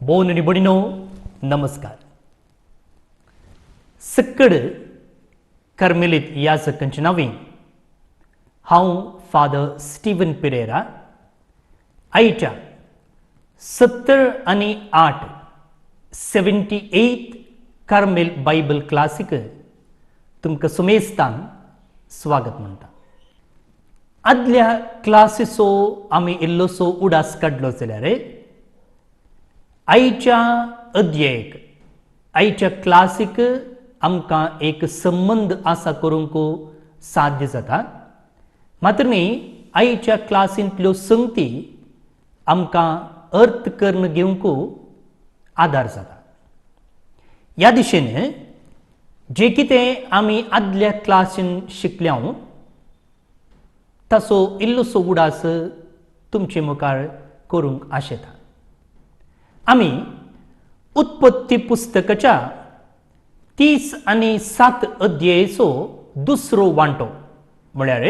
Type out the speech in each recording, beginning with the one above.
Bone आणि बडिनो नमस्कार. सक्कड कर्मेलीत या सकंचे नावी हांव फादर स्टीवन पेरेरा आयच्या 78 कार्मेल बायबल क्लासीक तुमकां सुमेस्तान स्वागत म्हणटा. आदल्या क्लासीचो आमी इल्लोसो उडास काडलो जाल्यार आयच्या अध्यायक आयच्या क्लासीक आमकां एक संबंध आसा करूंक साध्य जाता. मात्र न्ही आयच्या क्लासींतल्यो संगती आमकां अर्थ कर्ण घेवंक आदार जाता. ह्या दिशेन जे कितें आमी आदल्या क्लासीन शिकल्या ताचो इल्लोसो उडास तुमचे मुखार करूंक आशेता. आमी उत्पत्ती पुस्तकाच्या 30 आनी 7 अध्यायाचो दुसरो वांटो म्हळ्यार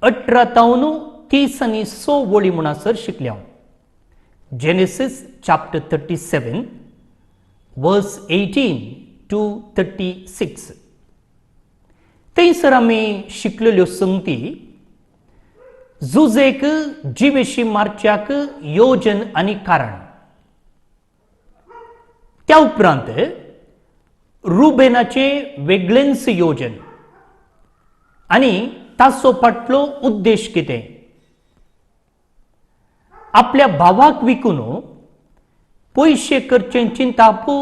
18 30 आनी 6 वळी म्हणसर शिकल्या. जेनेसीस चॅप्टर 37 वर्स 18 to 36. थंयसर आमी शिकलेल्यो संगती झुजेक जिवेशी मारच्याक योजन आनी कारण, त्या उपरांत रुबेनाचे वेगळेंच योजन आनी ताचो फाटलो उद्देश कितें, आपल्या भावाक विकून पयशे करचे चिंतापू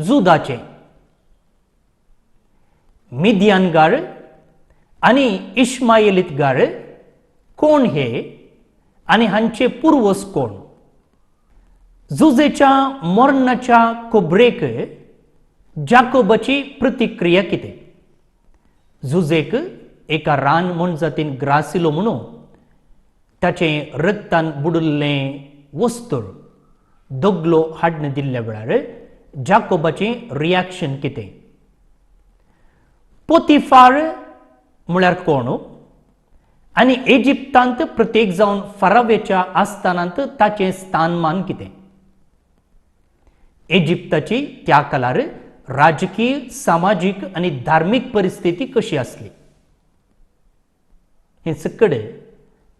जुदाचे, मिदियानगार आनी इश्माएलीतगार कोण हे आनी हांचे पुर्वज कोण, जुजेच्या मरणाच्या खोबरेक जाकोबाची प्रतिक्रिया कितें, जुजेक एका रान मोणजातीन ग्रासिलो म्हणून ताचे रक्तान बुडिल्लें वस्तूर दोगलो हाडून दिल्ल्या वेळार जाकोबाचें रिएक्शन कितें, पोतिफार म्हळ्यार कोण आनी इजिप्तांत प्रत्येक जावन फरावेच्या आस्थानांत ताचें स्थानमान कितें, इजिप्ताची त्या काळार राजकीय सामाजीक आनी धार्मीक परिस्थिती कशी आसली हें सकड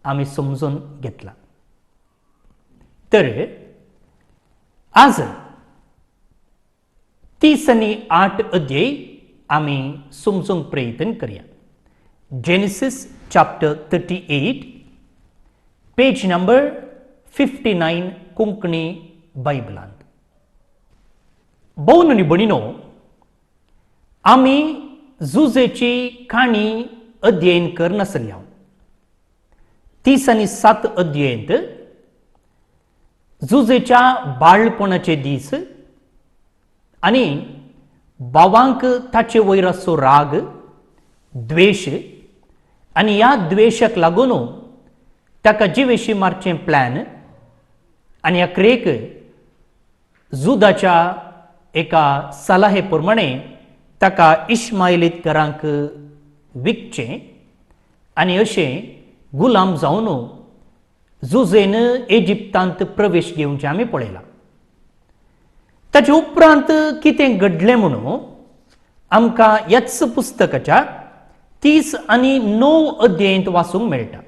आमी समजून घेतला. तर आज 30 आनी 8 अध्याय आमी समजूंक प्रयत्न करया. Genesis chapter 38 page number 59 Konkani बायबलांत. बोन आनी बडिनो, आमी जुजेची काणी अध्ययन करनासल्या 30 आनी 7 अध्यायांत जुजेच्या बाळपणाचे दीस आनी भावांक ताचे वयर आसो राग, द्वेश आनी ह्या द्वेशाक लागून ताका जिवेशी मारचें प्लॅन आनी ह्या क्रेक जुदाच्या एका सलाहे प्रमाणे ताका इश्माएलीतकारांक विकचें आनी अशें गुलाम जावन जुजेन इजिप्तांत प्रवेश घेवचें आमी पळयलां. ताचे उपरांत कितें घडलें म्हणून आमकां ह्याच पुस्तकाच्या 30 आनी 9 अध्यायांत वाचूंक मेळटा.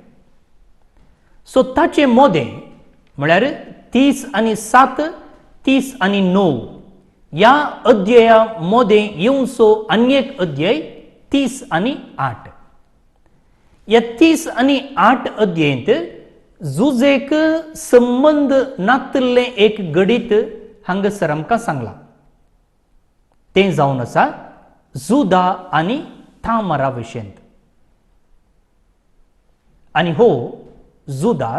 सो ताचे मोदें म्हळ्यार 30 आनी 7 30 आनी 9 ह्या अध्याया मोदें येवचो आनी एक अध्याय 30 आनी 8. ह्या 30 आनी 8 अध्यायांत जुजेक संबंध नातल्लें एक गडीत हांगासर आमकां सांगलां. तें जावन आसा जुदा आनी तामारा विशयंत. आनी हो जुदा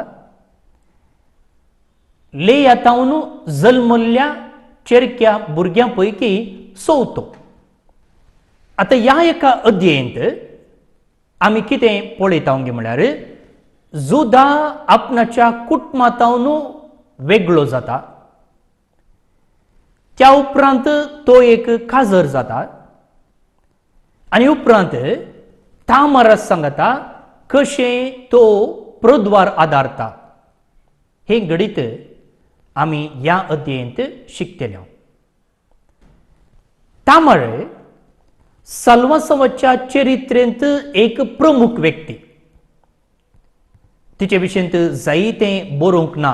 लेयातावन जल्मल्ल्या चेरक्या भुरग्यां पैकी चवथो. आतां ह्या एका अध्यायांत आमी कितें पळयता म्हळ्यार जुदा आपणाच्या कुटुंबांतावन वेगळो जाता. त्या उपरांत तो एक काजर जाता आनी उपरांत तामारा सांगता कशें तो प्रद्वार आदारता. हे घडीत आम्ही या अध्यायांत शिकतले. त्यामुळे सल्वासवाच्या चरित्रेंत एक प्रमुख व्यक्ती तिचे विशयंत जायते बरोवंक ना.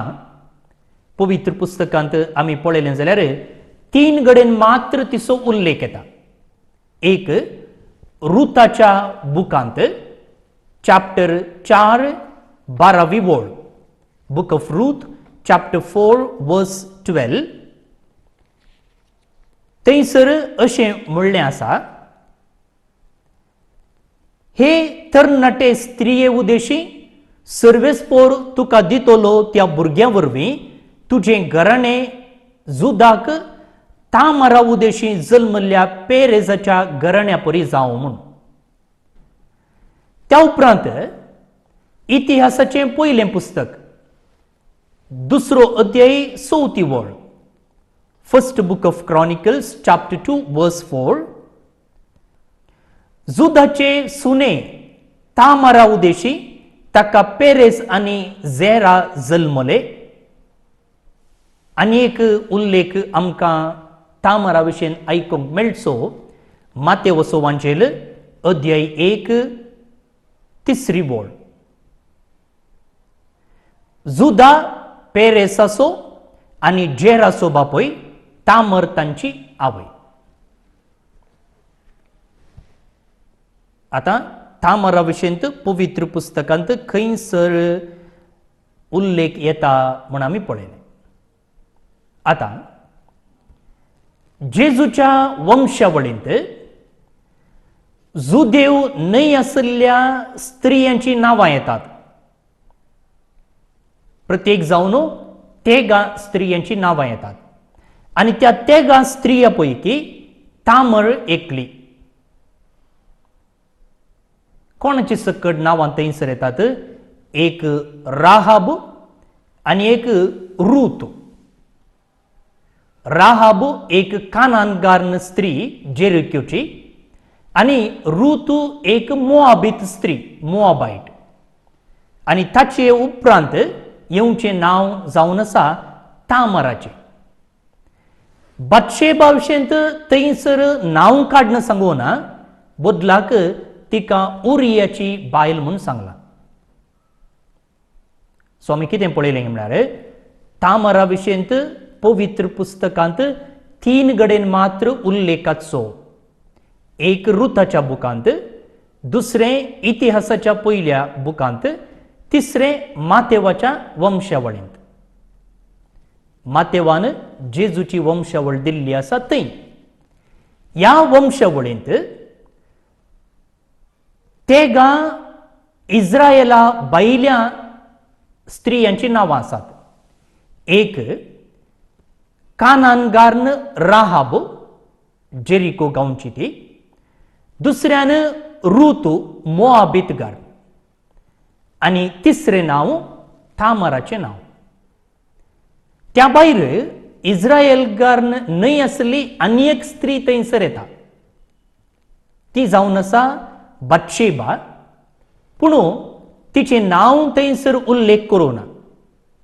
पवित्र पुस्तकांत आम्ही पळयलें जाल्यार 3 गडेन मात्र तिचो उल्लेख येता. एक रुताच्या बुकांत चॅप्टर 4 12वी ओळ, बुक ऑफ रूथ चॅप्टर 4 वर्स 12. थंयसर अशें म्हणलें आसा, हे तरणाटे स्त्रिये उदेशी सर्वेस्पोर तुका दितलो त्या भुरग्या वरवीं तुजें घराणें जुदाक तामारा उदेशी जल्मल्ल्या पेरेजाच्या घराण्या परी जावं म्हूण. त्या उपरांत इतिहासाचें पयलें पुस्तक 2रो अध्याय 4वी ओळ, first book of chronicles chapter 2 वर्स 4. जुदाचे सुने तामारा उदेशी ताका पेरेस आनी झेरा जल्मले. आनी एक उल्लेख आमकां तामारा विशयी आयकूंक मेळचो मातेवचो वांचेल अध्याय 1 3री ओळ. जुदा पेरेसाचो आनी जेराचो बापूय, तामर तांची आवय. आता तामारा विशयंत पवित्र पुस्तकांत खंयसर उल्लेख येता म्हूण आमी पळयलें. आता जेजूच्या वंशावळींत जुदेव न्हय आसलेल्या स्त्रियांची नांवां येतात. प्रत्येक जावन तेगा स्त्रियांची नांवां येतात आनी त्या तेगा स्त्रिया पैकी तामर एकली. कोणाची सकट नांवां थंयसर येतात? एक राहाब आनी एक रूत. राहाब एक कानानगार स्त्री जेरिकोची आनी रूत एक मोआबीत स्त्री, मोआबायट. आनी ताचे उपरांत येवचें नांव जावन आसा तामाराचें. बत्शेबा विशयंत थंयसर नांव काडून सांगूना, बदलाक तिका उरियाची बायल म्हूण सांगलां. सो आमी कितें पळयलें म्हळ्यार तामारा विशयंत पवित्र पुस्तकांत 3 गडेन मात्र उल्लेखाचो. एक रुताच्या बुकांत, दुसरें इतिहासाच्या पयल्या बुकांत, तिसरें मातेवाच्या वंशावळींत. मातेवान जेजूची वंशावळ दिल्ली आसा थंय. ह्या वंशावळींत तेगा इस्रायेला बायल्या स्त्रियांची नांवां आसात. एक कानानगार्न राहाब, जेरिको गांवची ती. दुसऱ्यान रूत, मोआबीतगार. आनी तिसरें नांव तामाराचें नांव. त्या भायर इस्रायेलगार्न न्हय आसली आनी एक स्त्री थंयसर येता. ती जावन आसा बत्शेबा, पूण तिचें नांव थंयसर उल्लेख करूना.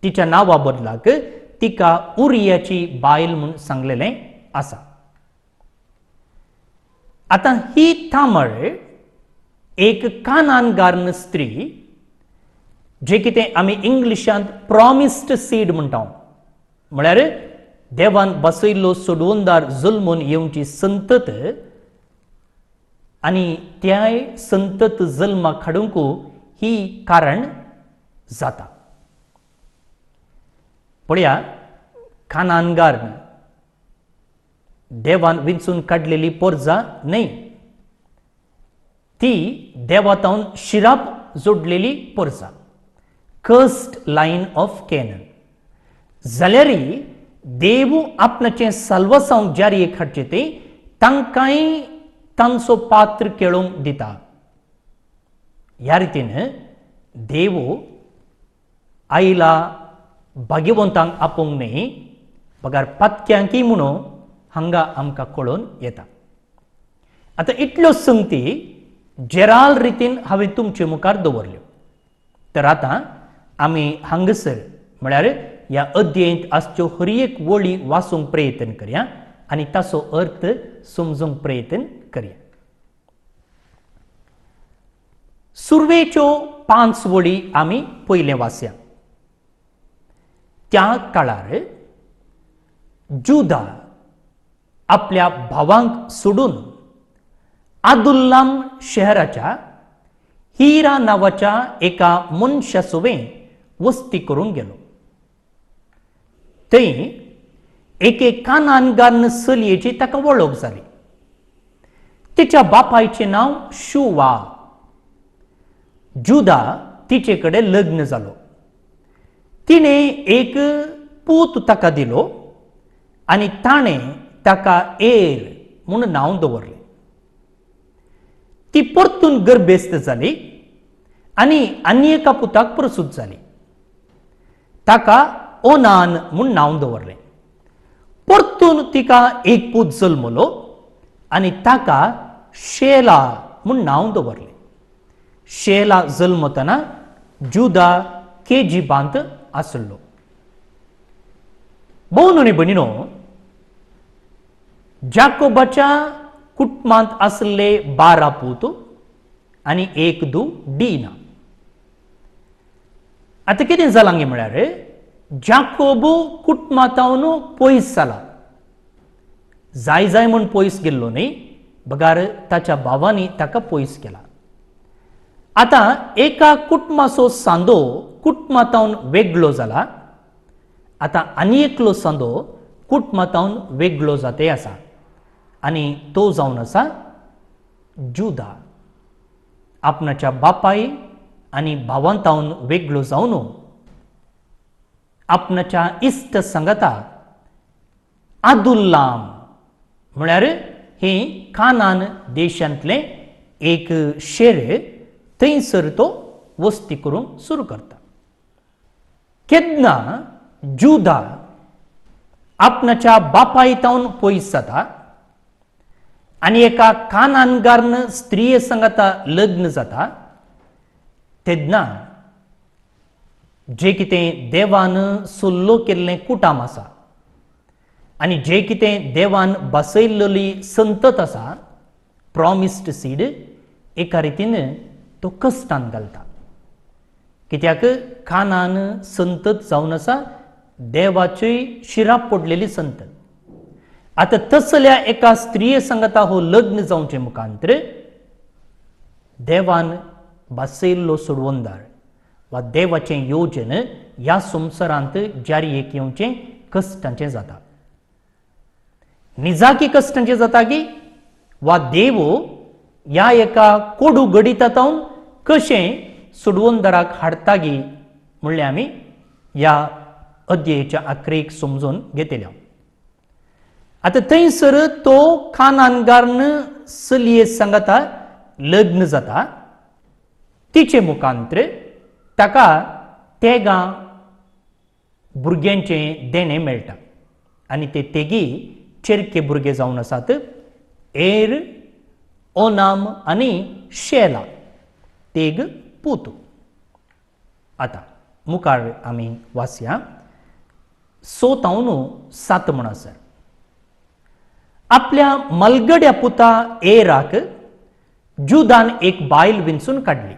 तिच्या नांवा बदलाक तिका उरियाची बायल म्हूण सांगलेलें आसा. आतां ही तामर एक कानानगार्न स्त्री, जे कितें आमी इंग्लिशांत प्रॉमिस्ड सीड म्हणटा, म्हळ्यार देवान बसयल्लो सोडवोनदार जल्मून येवची संतत, आनी त्याय संतत जल्माक हाडूंक ही कारण जाता. पळया, कानानगार्न देवान विंचून काडलेली पोरजा न्हय, ती देवातावन शिराप जोडलेली पोरजा, कर्स्ड लायन ऑफ कॅनन. जाल्यारय देव आपणाचें साल्वासांव जारयेक हाडचें ते तांकांय तांचो पात्र केळोवंक दिता. ह्या रितीन देव आईला भाग्यवंतांक आपोवंक न्हय, बगार पत्क्यांकी म्हणून हांगा आमकां कळोवन येता. आतां इतल्यो संगती जेराल रितीन हांवें तुमचे मुखार दवरल्यो. तर आतां आमी हांगासर म्हळ्यार ह्या अध्ययनात आजच्यो हर एक वळी वाचूंक प्रयत्न करया आनी ताचो अर्थ समजूंक प्रयत्न करया. सुरवेच्यो 5 वळी आमी पयले वाचया. त्या काळार जुदा आपल्या भावांक सोडून आदुल्लाम शहराच्या हिरा नावाच्या एका मनशा सोबे वस्ती करून गेलो. थंय एके कानानगार चलयेची ताका वळख जाली. तिच्या बापायचे नाव शुवा. जुदा तिचे कडेन लग्न जालो. तिने एक पूत ताका दिलो आनी ताणें ताका एर म्हूण नांव दवरलें. ती परतून गर्भेस्त जाली आनी आनी एका पुताक प्रसूत जाली. ताका ओनान म्हूण नांव दवरलें. परतून तिका एक पूत जल्मलो आनी ताका शेला म्हूण नांव दवरलें. शेला जल्मतना जुदा केजीबांत आसलो. भोवनोनी भयणीनो, जाकोबाच्या कुटुंबांत आसले 12 पूत आनी एक धूव डिना. आतां कितें जालां गे म्हळ्यार जाकोब कुटुंबांतावन पयस जाला. जाय जाय म्हूण पयस गेल्लो न्ही, बगार ताच्या भावांनी ताका पयस केला. आतां एका कुटुंबाचो सांदो कुटुंबांतावन वेगळो जाला. आतां आनी एकलो सांदो कुटुंबांतावन वेगळो जाते आसा आनी तो जावन आसा जुदा. आपणाच्या बापाय आनी भावांतावन वेगळो जावन आपणाच्या इश्ट संगता आदुल्लाम म्हळ्यार हे कानान देशांतले एक शेर थंयसर तो वस्ती करूंक सुरू करता. केन्ना जुदा आपणाच्या बापायतावन पयस जाता आनी एका कानानगार स्त्रिये संगता लग्न जाता, तेन्ना जे कितें देवान सोल्लो केल्लें कुटाम आसा आनी जे कितें देवान बसयल्ली संतत आसा, प्रॉमिस्ड सीड, एका रितीन तो कश्टान घालता. कित्याक कानान संतत जावन आसा देवाची शिराप पडलेली संतत. आतां तसल्या एका स्त्रिये संगता हो लग्न जावचे मुखांतर देवान बसयल्लो सोडवंदार वा देवाचें योजन ह्या संवसारांत जारयेक येवचें कश्टांचें जाता. निजाकी कश्टांचें जाता की वा देव ह्या एका कोडू गडितातावन कशें सोडवंदाराक हाडटा गी म्हणलें आमी ह्या अध्यायाच्या आखरेक समजून घेतल्या. आतां थंयसर तो कानानगारन चलये संगता लग्न जाता. तिचे मुखांतर ताका तेगा भुरग्यांचें देणें मेळटा आनी ते तेगी चेरके भुरगे जावन आसात एर, ओनाम आनी शेला, तेग पूत. आतां मुखार आमी वाचया 6 म्हणसर. आपल्या मलगड्या पुता एराक जुदान एक बायल विंचून काडली.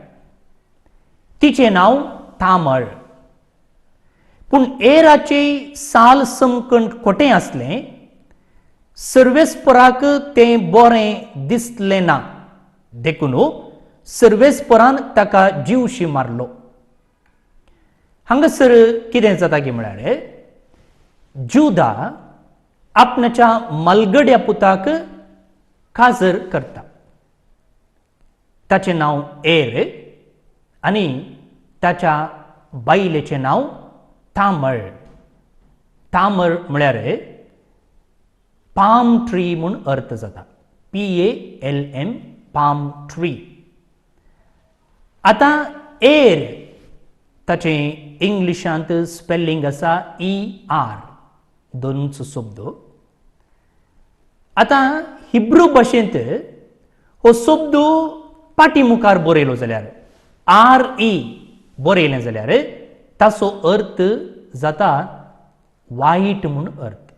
तिचे नांव तामळ. पूण एराचे साल समकण खोटें आसलें, सर्वेस्पराक तें बरें दिसलें ना देखून सर्वेस्परान ताका जीवशी मारलो. हांगासर कितें जाता की म्हळ्यार जुदा आपणाच्या मलगड्या पुताक काजर करता. ताचें नांव एर आनी ताच्या बायलेचें नांव तामळ. तामळ म्हळ्यार पाम ट्री म्हूण अर्थ जाता. PALM, palm tree. आतां एर ताचें इंग्लिशांत स्पेलिंग आसा ER, दोनूच शब्द. आतां हिब्रू भाशेंत हो शब्द पाठीमुखार बरयलो जाल्यार RE बरयलें जाल्यार ताचो अर्थ जाता वाईट म्हणून अर्थ.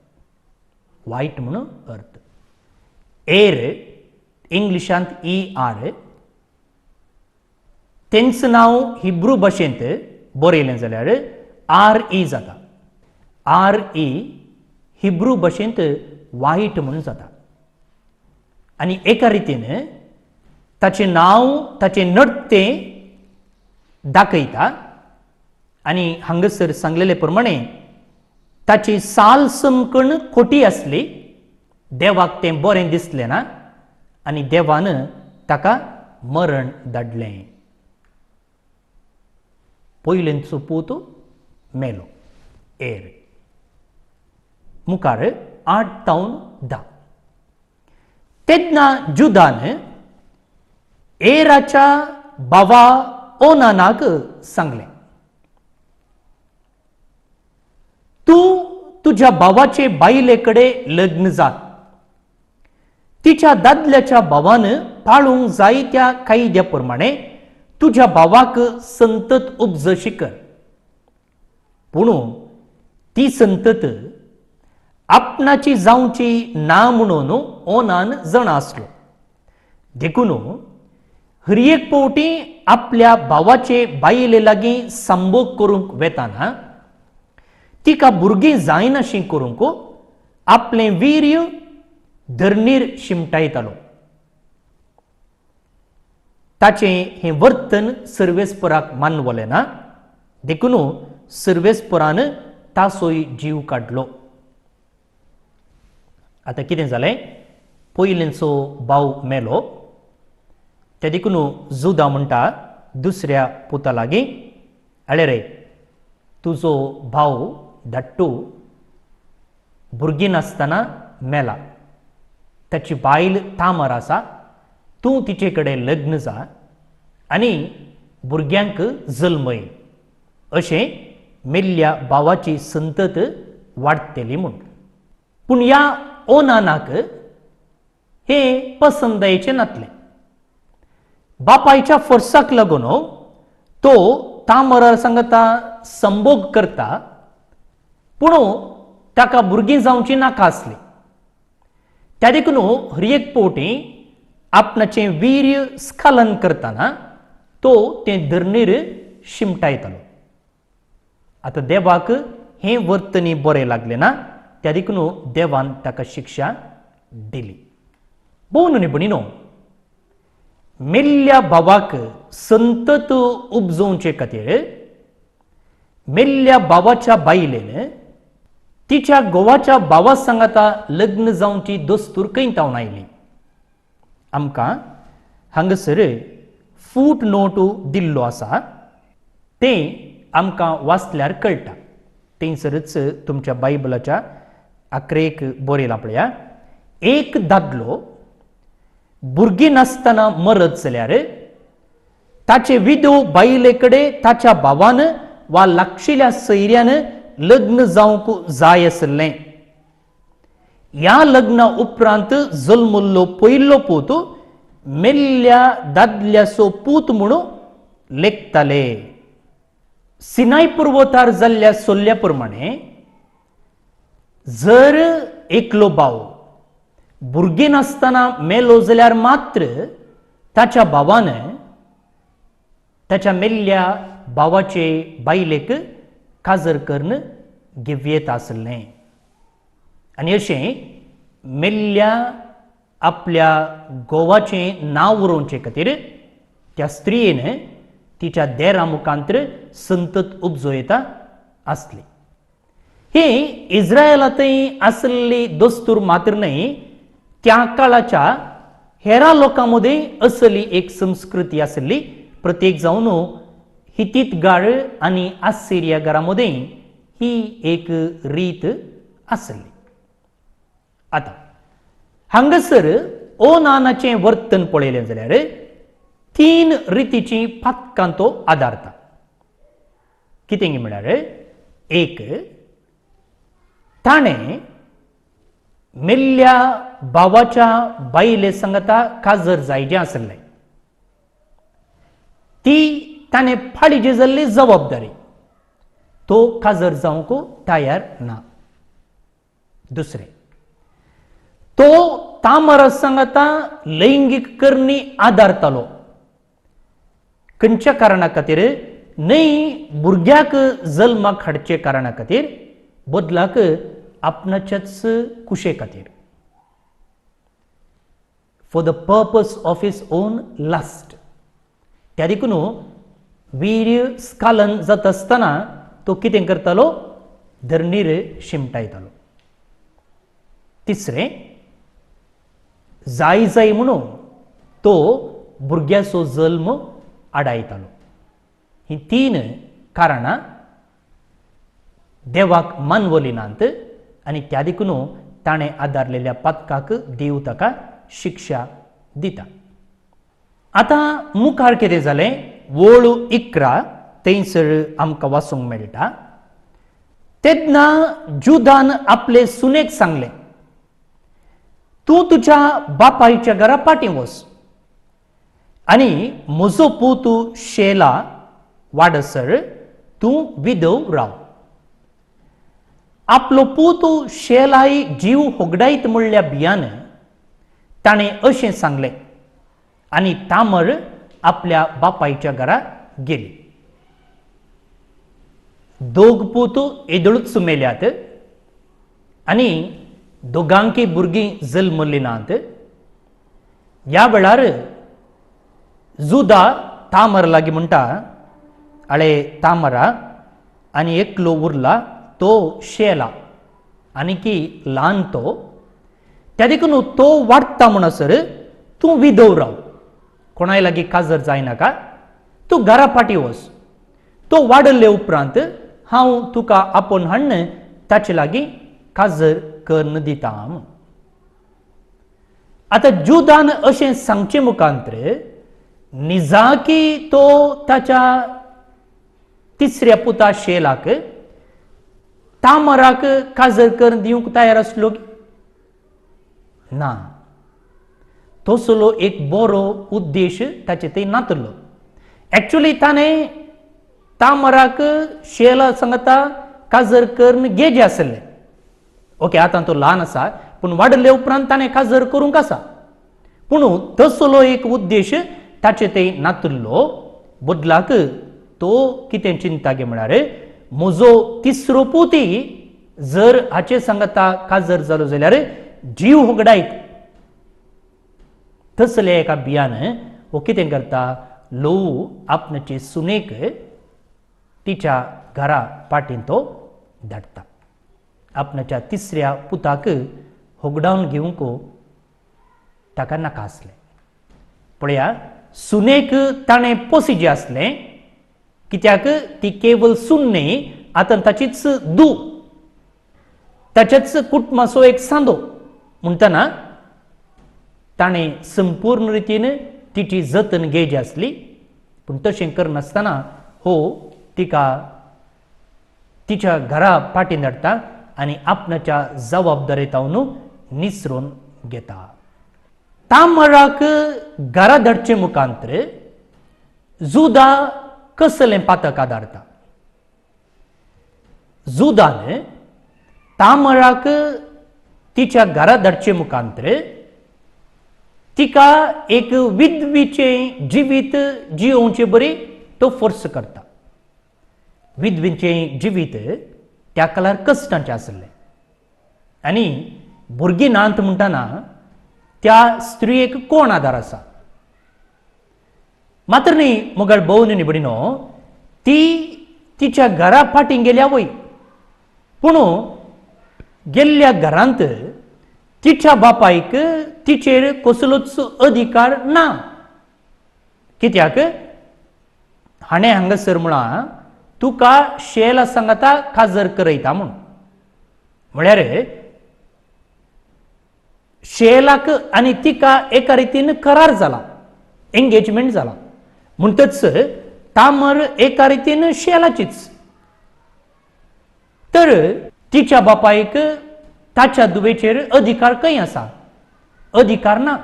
वाईट म्हणून अर्थ. एर इंग्लिशांत ER तेंचं नाव हिब्रू भाशेंत बरयलें जाल्यार RE जाता. RE हिब्रू भाशेंत वाईट म्हणून जाता. आनी एका रितीन ताचें नाव ताचें नडतें दाखयता. आनी हांगासर सांगलेले प्रमाणे ताची साल समकण खोटी आसली. देवाक तें बरें दिसलें ना आनी देवान ताका मरण धाडलें. पयलेंचो पूत मेलो एर. मुखार 8-10. तेन्ना जुदान एराच्या भावा ओनानाक सांगलें, तूं तुज्या भावाचे बायले कडेन लग्न जा. तिच्या दादल्याच्या भावान पाळूंक जाय त्या कायद्या प्रमाणे तुज्या भावाक संतत उपजशी कर. पूण ती संतत आपणाची जावची ना म्हणून ओनान जण आसलो. देखून हरएक पावटी आपल्या भावाचे बायले लागीं संभोग करूंक वेताना तिका भुरगीं जायनाशीं करूंक आपलें वीर्य धरणीर शिमटायतालो. ताचें हें वर्तन सर्वेस्पराक मानवलें ना. देखून सर्वेस्परान तासोय जीव काडलो. आतां कितें जालें, पयलेंचो भाव मेलो. ते देखून जुदा म्हणटा दुसऱ्या पुता लागीं, आले रे तुजो भाव धाकटू भुरगीं नासतना मेला. ताची बायल तामर आसा. तूं तिचे कडेन लग्न जा आनी भुरग्यांक जल्मय. अशें मेल्ल्या भावाची संतत वाडटली म्हूण. पूण ह्या ओनानाक हें पसंदयेचें नासलें. बापायच्या फोर्साक लागून तो तामरा सांगता संभोग करता. पूण ताका भुरगीं जावची नाका आसली. त्या देखून हरएक पावटी आपणाचें वीर्य स्खलन करतना तो तें धरणीर शिमटायतालो. आतां देवाक हें वर्तनी बरें लागलें ना. त्या देखून देवान ताका शिक्षा दिली. भोव न्ही भणिनो, मेल्ल्या भावाक संतत उपजोवचे खातीर मेल्ल्या भावाच्या बायलेन तिच्या घोवाच्या भावा सांगाता लग्न जावची दस्तूर कैंतावन आयली. आमकां हांगासर फूट नोट दिल्लो आसा. तें आमकां वाचल्यार कळटा. थंयसरच तुमच्या बायबलाच्या 11 बरयलां पळया. एक दादलो भुरगीं नासतना मरत जाल्यार ताचे विधव बायले कडेन ताच्या भावान वा लागशिल्ल्या सयऱ्यान लग्न जावंक जाय आसलें. ह्या लग्ना उपरांत जल्मल्लो पयलो पूत मेल्ल्या दादल्याचो पूत म्हणून लेखताले. सिनाय पर्वतार जाल्ल्या सल्ल्या प्रमाणे जर एकलो भाव भुरगीं नासतना मेलो जाल्यार मात्र ताच्या भावान ताच्या मेल्ल्या भावाचे बायलेक काजर करून घेवयेत आसलें. आनी अशें मेल्ल्या आपल्या घोवाचें नांव उरोवचे खातीर त्या स्त्रियेन तिच्या देरा मुखांतर संतत उपजोयता आसली. ही इस्रायलांतय आसलेली दस्तूर मात्र न्हय, त्या काळाच्या हेरा लोकां मदीं असली एक संस्कृती आसली. प्रत्येक जावन हितीत गाळ आनी आसिरिया घरा मदीं ही एक रीत आसली. आतां हांगासर ओनानाचें वर्तन पळयलें जाल्यार 3 रितीची पातकां तो आदारता. कितें म्हळ्यार, एक, ताणें मेल्ल्या भावाच्या बायले सांगता काजर जायचें आसलें. ती ताणें फाळी जी जाल्ली जबाबदारी, तो काजर जावंक तयार ना. दुसरे तो तामर सांगता लैंगिक करणी आदारतालो खंयच्या कारणा खातीर न्हय भुरग्याक जल्माक हाडचे कारणा खातीर बदलाक आपणाच्याच कुशे खातीर for the purpose of his on last त्या देखून वीर्य स्खालन जात आसतना तो कितें करतालो धरणीर शिमटायतालो तिसरे जाय जाय म्हणून तो भुरग्याचो जल्म आडायतालो ही तीन कारणां देवाक मानवली नात आनी त्या देखून ताणें आदारलेल्या पातकाक देव ताका शिक्षा दिता आतां मुखार कितें जालें वोळ 11 थंयसर आमकां वाचूंक मेळटा तेन्ना जुदान आपले सुनेक सांगलें तूं तुज्या बापायच्या घरा पाटी वच आनी म्हजो पूत शेला वाडसर तूं विधव राव आपलो पूत शेलाई जीव होगडायत म्हणल्या भियान ताणें अशें सांगलें आनी तामर आपल्या बापायच्या घरा गेली दोग पूत येदळूच मेल्यात आनी दोगांकी भुरगीं जल्मली नात ह्या वेळार जुदा तामर लागीं म्हणटा आळे तामरा आनी एकलो उरला तो शेला आनी की ल्हान तो त्या देखून तो वाडटा म्हणसर तूं विधव राव कोणाय लागीं काजर जायनाका तूं घरा पाटी वच तो वाडले उपरांत हांव तुका आपोवन हाडन ताचे लागीं काजर कर्ण दिता आतां जुदान अशें सांगचे मुखांतर निजाकी तो ताच्या तिसऱ्या पुता शेलाक तामराक काजर कर्ण दिवंक तयार आसलो ना तसलो एक बरो उद्देश ताचे थंय नातलो एक्चुअली ताणें तामराक शेला सांगता काजर कर्ण घेजे आसले ओके आतां तो ल्हान आसा पूण वाडले उपरांत ताणें काजर करूंक आसा पूण तसलो एक उद्देश ताचे थंय नातलो बदलाक तो कितें चिंता गे म्हळ्यार म्हजो तिसरो पुती जर हाचे सांगता काजर जालो जाल्यार जीव होगडायत तसले एका भियान हो कितें करता लव आपणाचे सुनेक तिच्या घरा पाटीन तो धाडटा आपणाच्या तिसऱ्या पुताक होगडावन घेवंक ताका नाका आसलें पळया सुनेक ताणें पोसिजें आसलें कित्याक ती केवल सून न्ही आतां ताचीच धू ताच्याच कुटुंबाचो एक सांदो म्हणटना ताणें संपूर्ण रितीन तिची जतन घेवची आसली पूण तशें करनासतना हो तिका तिच्या घरा पाटीन धाडटा आनी आपणाच्या जबाबदारेतावन निसरून घेता तामराक घरा धाडचे मुखांतर जुदा कसलें पातक आदारता जुदान तामराक तिच्या घरा धाडचे मुखांतर तिका एक विधवीचें जिवीत जियोवचें बरी तो फोर्स करता विधवीचें जिवीत त्या काळार कश्टाचें आसलें आनी भुरगीं नात म्हणटना त्या स्त्रियेक कोण आदार आसा मात्र न्ही मोगाळ भोवनी निबडिनो ती तिच्या घरा फाटीं गेल्या वय पूण गेल्ल्या घरांत तिच्या बापायक तिचेर कसलोच अधिकार ना कित्याक हाणें हांगासर म्हळां तुका शेला सांगता काजर करयता म्हूण म्हळ्यार शेलाक आनी तिका एका रितीन करार जाला एंगेजमेंट जाला म्हणटच तामर एका रितीन शेलाचीच तर तिच्या बापायक ताच्या दुवेचेर अधिकार खंय आसा अधिकार ना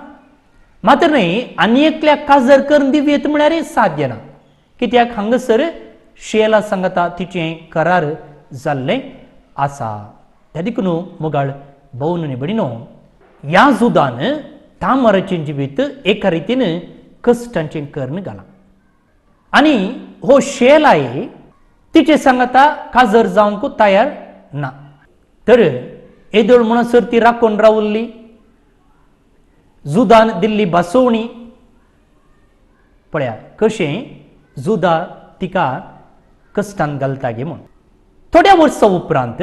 मात्र न्ही आनी एकल्या काजर करून दिवयेत म्हळ्यार साध्य ना कित्याक हांगासर शेला सांगता तिचें करार जाल्लें आसा त्या देखून मोगाळ भोवन आनी भयणीनो, ह्या जुदान तामाराचें जिवीत एका रितीन कश्टांचें कर्ण घालां. आनी हो शेलाय तिचे सांगाता काजर जावंक तयार ना. तर येदोळ म्हणसर ती राखून रावल्ली, जुदान दिल्ली बसवणी पळया कशें जुदा तिका कश्टान घालता गे म्हूण. थोड्या वर्सां उपरांत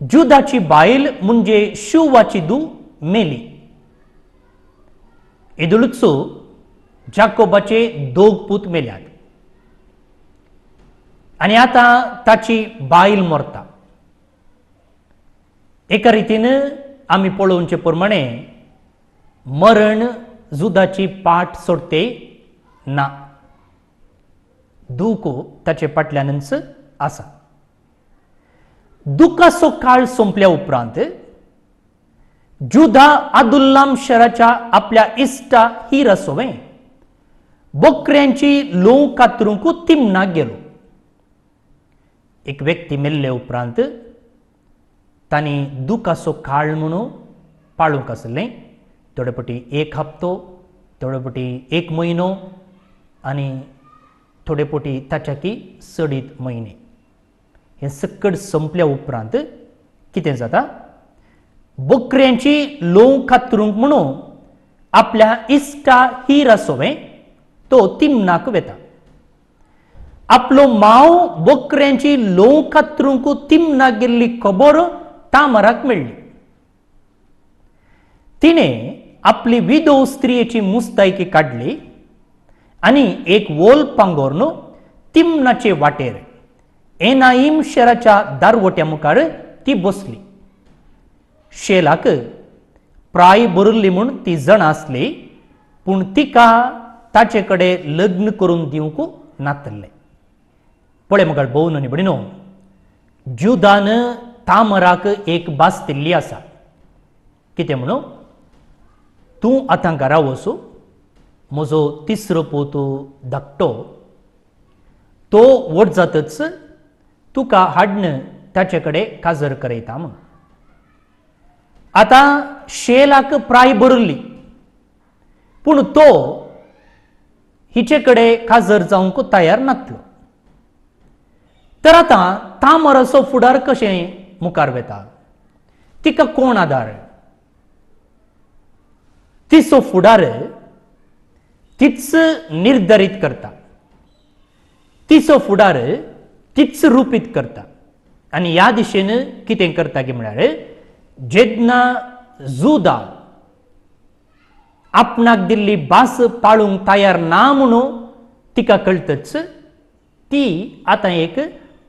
जुदाची बायल म्हणजे शुवाची धूव मेली. येदोळूच जाकोबाचे 2 पूत मेल्यात आनी आतां ताची बायल मरता. एका रितीन आमी पळोवचे प्रमाणे मरण जुदाची पाट सोडते ना, दूख ताचे फाटल्यानच आसा. दुखाचो काळ सोंपल्या उपरांत जुदा अदुल्लाम शहराच्या आपल्या इश्टा हिरासोवें बकऱ्यांची लों कातरूंक तिमनाक गेलो. एक व्यक्ती मेल्ले उपरांत तांणी दुखाचो काळ म्हणून पाळूंक आसलें. थोडे फावटी 1 हप्तो, थोडे फावटी 1 म्हयनो आनी थोडे फावटी ताच्या की 6 म्हयने. हें सकट संपल्या उपरांत कितें जाता, बकऱ्यांची लों कातरूंक म्हणून आपल्या इश्टा हिरासोवें तो तिमनाक वेता. आपलो माव बकऱ्यांची लों कातरूंक तिमनाक गेल्ली खबर तामाराक मेळ्ळी. तिणें आपली विधव स्त्रियेची मुस्तायकी काडली आनी एक वोल पांगोरन तिमनाचे वाटेर एनाईम शहराच्या दारवट्या मुखार ती बसली. शेलाक प्राय बरल्ली म्हूण ती जण आसली, पूण तिका ताचे कडेन लग्न करून दिवंक नासलें. पळय मुखार भोवन आनी भयणीनो, जुदान तामाराक एक भास दिल्ली आसा. कितें म्हणून, तूं आतां घरा वचूं, म्हजो 3रो पूत धाकटो, तो व्हड जातच तुका हाडन ताचे कडेन काजर करयता म्हूण. आतां शेलाक प्राय बरल्ली, पूण तो हिचे कडेन काजर जावंक तयार नासलो. तर आतां तामाराचो फुडार कशें मुखार वेता, तिका कोण आदार? तिचो फुडार तीच निर्धारीत करता, तिचो फुडार तीच रुपीत करता. आनी ह्या दिशेन कितें करता की म्हळ्यार, जेन्ना जुदा आपणाक दिल्ली भास पाळूंक तयार ना म्हणून तिका कळटच ती आतां एक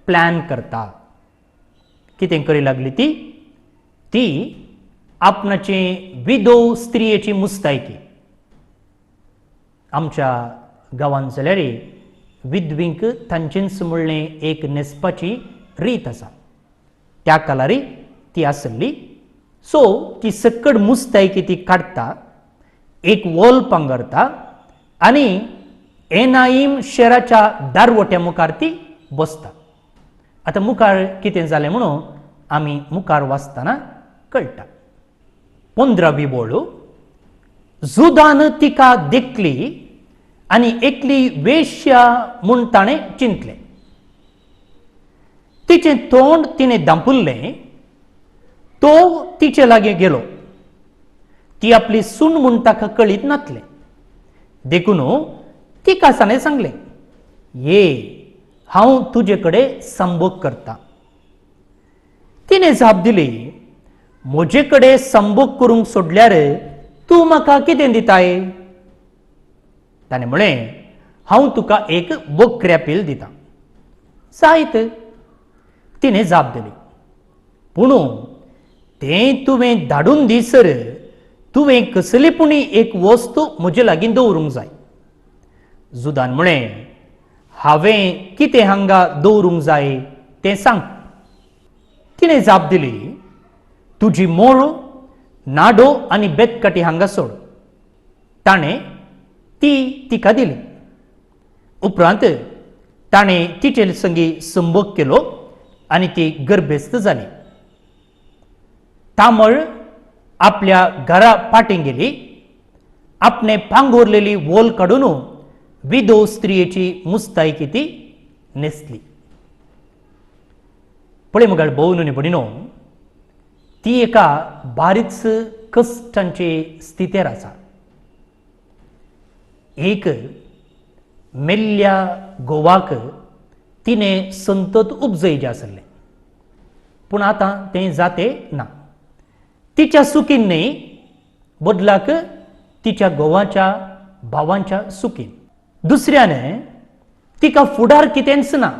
प्लॅन करता. कितें करी लागली ती? ती आपणाची विधव स्त्रियेची मुस्तायकी. आमच्या गांवांत जाल्यार विधवींक तांचेच म्हणलें एक न्हेसपाची रीत आसा, त्या कालार ती आसली. सो ती सकट मुस्तायकी ती काडटा, एक वोल पांगरता आनी एनाईम शहराच्या दारवट्या मुखार ती बसता. आतां मुखार कितें जालें म्हणून आमी मुखार वाचतना कळटा. 15वी बोळ, जुदान तिका देखली आनी एकली वेश्या म्हूण ताणें चिंतलें. तिचें तोंड तिणें धांपुल्लें. तो तिचे लागीं गेलो. ती आपली सून म्हूण ताका कळीत नासलें. देखून तिका ताणें सांगलें, ये हांव तुजे कडेन संभोग करता. तिणें जाप दिली, म्हजे कडेन संभोग करूंक सोडल्यार तूं म्हाका कितें दिताय? ताणें म्हळें, हांव तुका एक बकऱ्या पील दितां. जायत, तिणें जाप दिली. पूण तें तुवें धाडून दिसर तुवें कसलेपुणी एक वस्त म्हजे लागीं दवरूंक जाय. जुदान म्हळें, हांवें कितें हांगा दवरूंक जाय तें सांग. तिणें जाप दिली, तुजी मोळ, नाडो आनी बेतकाटी हांगा सोड. ताणें ती तिका दिली. उपरांत ताणें तिचे संगी संभोग केलो आनी ती गर्भेस्त जाली. तामळ आपल्या घरा फाटीं गेली, आपणे पांगोरलेली वोल काडून विधो स्त्रियेची मुस्तायकी ती नेसली. पळय मुगाळ भोवून निबडिनो, ती एका बारीच कश्टांचे स्थितीर आसा. एक मेल्ल्या गोवाक तिने संतत उपजयचे आसले, पूण आतां तें जातें ना. तिच्या सुखीन न्ही, बदलाक तिच्या गोवाच्या भावांच्या सुखीन. दुसऱ्यान तिका फुडार कितेंच ना,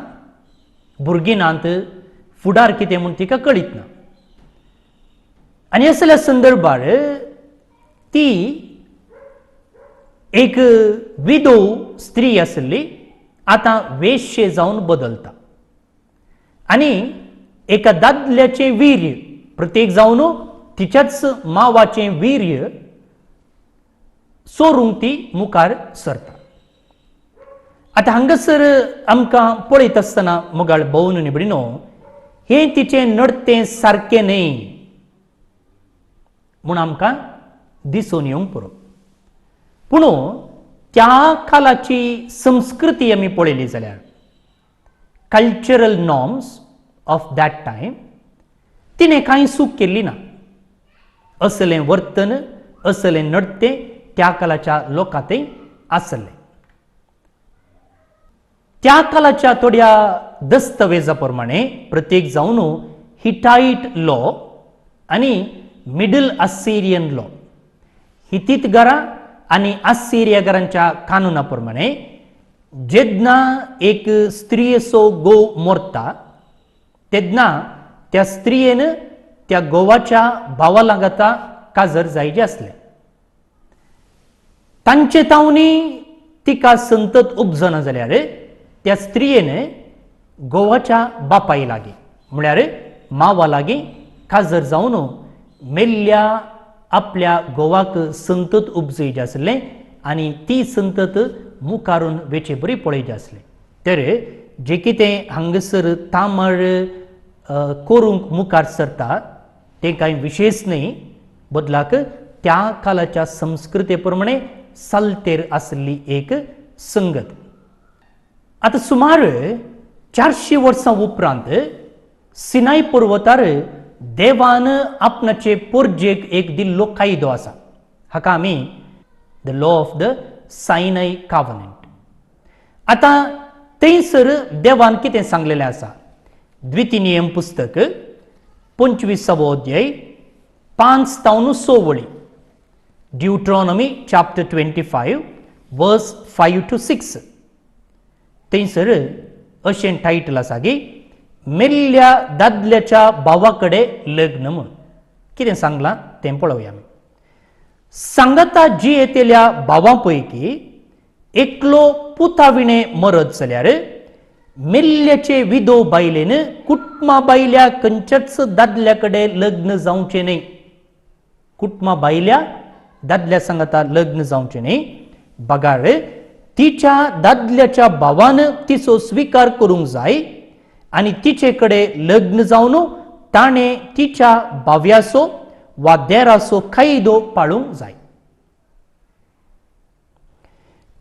भुरगीं नात, फुडार कितें म्हूण तिका कळीत ना. आनी असल्या संदर्भार ती एक विधो स्त्री आसली, आतां वेश्ये जावन बदलता. आनी एका दादल्याचें वीर्य, प्रत्येक जावन तिच्याच मावाचें वीर्य सोरूंक ती मुखार सरता. आतां हांगासर आमकां पळयत आसतना मुगाळ भोवून निबडिनो, हें तिचें नडतें सारकें न्ही म्हूण आमकां दिसून येवंक पुरो. पूण त्या कालाची संस्कृती आमी पळयली जाल्यार, cultural norms of that time, तिणें कांय सूख केल्ली ना. असलें वर्तन, असलें नडतें त्या कालाच्या लोकांतय आसलें. त्या कालाच्या थोड्या दस्तवेजा प्रमाणे प्रत्येक जावन हिटाईट लॉ आनी मिडल असिरियन लॉ, हितीतगारा आनी आसिरियागारांच्या कानुना प्रमाणे जेन्ना एक स्त्रियेचो घोव मरता, तेन्ना त्या स्त्रियेन त्या घोवाच्या भावा लागाता काजर जायचें आसलें. तांचे तावनी तिका संतत उपजना जाल्यार त्या स्त्रियेन घोवाच्या बापाय लागीं म्हळ्यार मावा लागीं काजर जावन मेल्ल्या आपल्या घोवाक संतत उपजयचें आसलें आनी ती संतत मुखारून वेचे बरी पळयचें आसलें. तर जें कितें हांगासर तामळ करूंक मुखार सरता तें कांय विशेश न्ही, बदलाक त्या कालाच्या संस्कृते प्रमाणे सालतेर आसली एक संगत. आतां सुमार 400 वर्सां उपरांत सिनाय पर्वतार देवान आपणाचे पोरजेक एक दिल्लो कायदो आसा, हाका आमी द लॉ ऑफ द सायनाय कॉव्हनंट. आतां थंयसर देवान कितें सांगलेलें आसा? द्वितीनियम पुस्तक 25 अध्याय 5 तावन 6 वळी, ड्युट्रॉनॉमी चॅप्टर 25 वर्स 5 to 6. थंयसर अशें टायटल आसा की मेल्ल्या दादल्याच्या भावाकडे लग्न म्हूण. कितें सांगलां तें पळोवया आमी. सांगता जी येतेल्या भावां पैकी एकलो पुताविणें मरत जाल्यार मेल्ल्याचे विधो बायलेन कुटुंबा बायल्या खंयच्याच दादल्या कडेन लग्न जावचें न्ही. कुटुंबा बायल्या दादल्या सांगता लग्न जावचें न्ही. बगार तिच्या दादल्याच्या भावान तिचो स्विकार करूंक जाय आनी तिचे कडेन लग्न जावन ताणें तिच्या भाव्याचो वा देराचो कायदो पाळूंक जाय.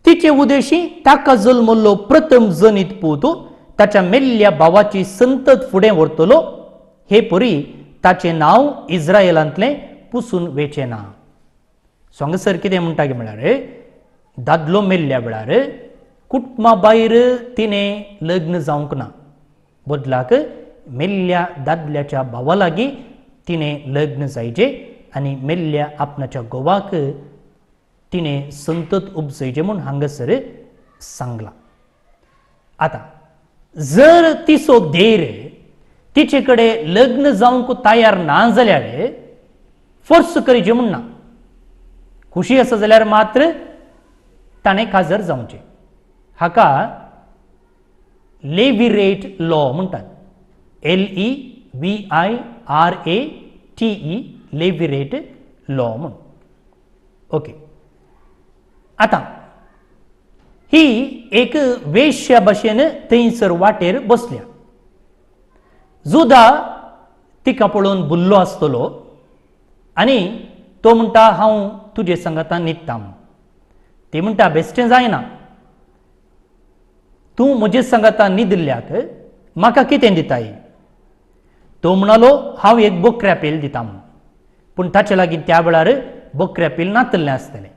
तिचे उदेशी ताका जल्मल्लो प्रथम जनीत पूत ताच्या मेल्ल्या भावाची संतत फुडें व्हरतलो, हे परी ताचें नांव इस्रायेलांतलें पुसून वेचें ना. सो हांगासर कितें म्हणटा की म्हळ्यार दादलो मेल्ल्या वेळार कुटुंबा भायर तिणें लग्न जावंक ना, बदलाक मेल्ल्या दादल्याच्या भावा लागीं तिणें लग्न जायचें आनी मेल्ल्या आपणाच्या घोवाक तिणें संतत उपजयचें म्हूण हांगासर सांगलां. आतां जर तिचो धैर तिचे कडेन लग्न जावंक तयार ना जाल्यार फोर्स करचें म्हूण ना. खुशी आसा जाल्यार मात्र ताणें काजर जावचें. हाका लेविरेट लॉ म्हणटात. LEVIRATE लेविरेट लॉ म्हूण. ओके. आतां ही एक वेश्या भाशेन थंयसर वाटेर बसल्या. जुदा तिका पळोवन भुल्लो आसतलो आनी तो म्हणटा हांव तुजे संगता न्हिदता म्हूण. ती म्हणटा बेश्टें जायना, तूं म्हजे संगता न्हिदल्याक म्हाका कितें दिताय. तो म्हणलो हांव एक बोकऱ्या पील दिता म्हूण. पूण ताचे लागीं त्या वेळार बोकऱ्या पील नातलें आसतलें.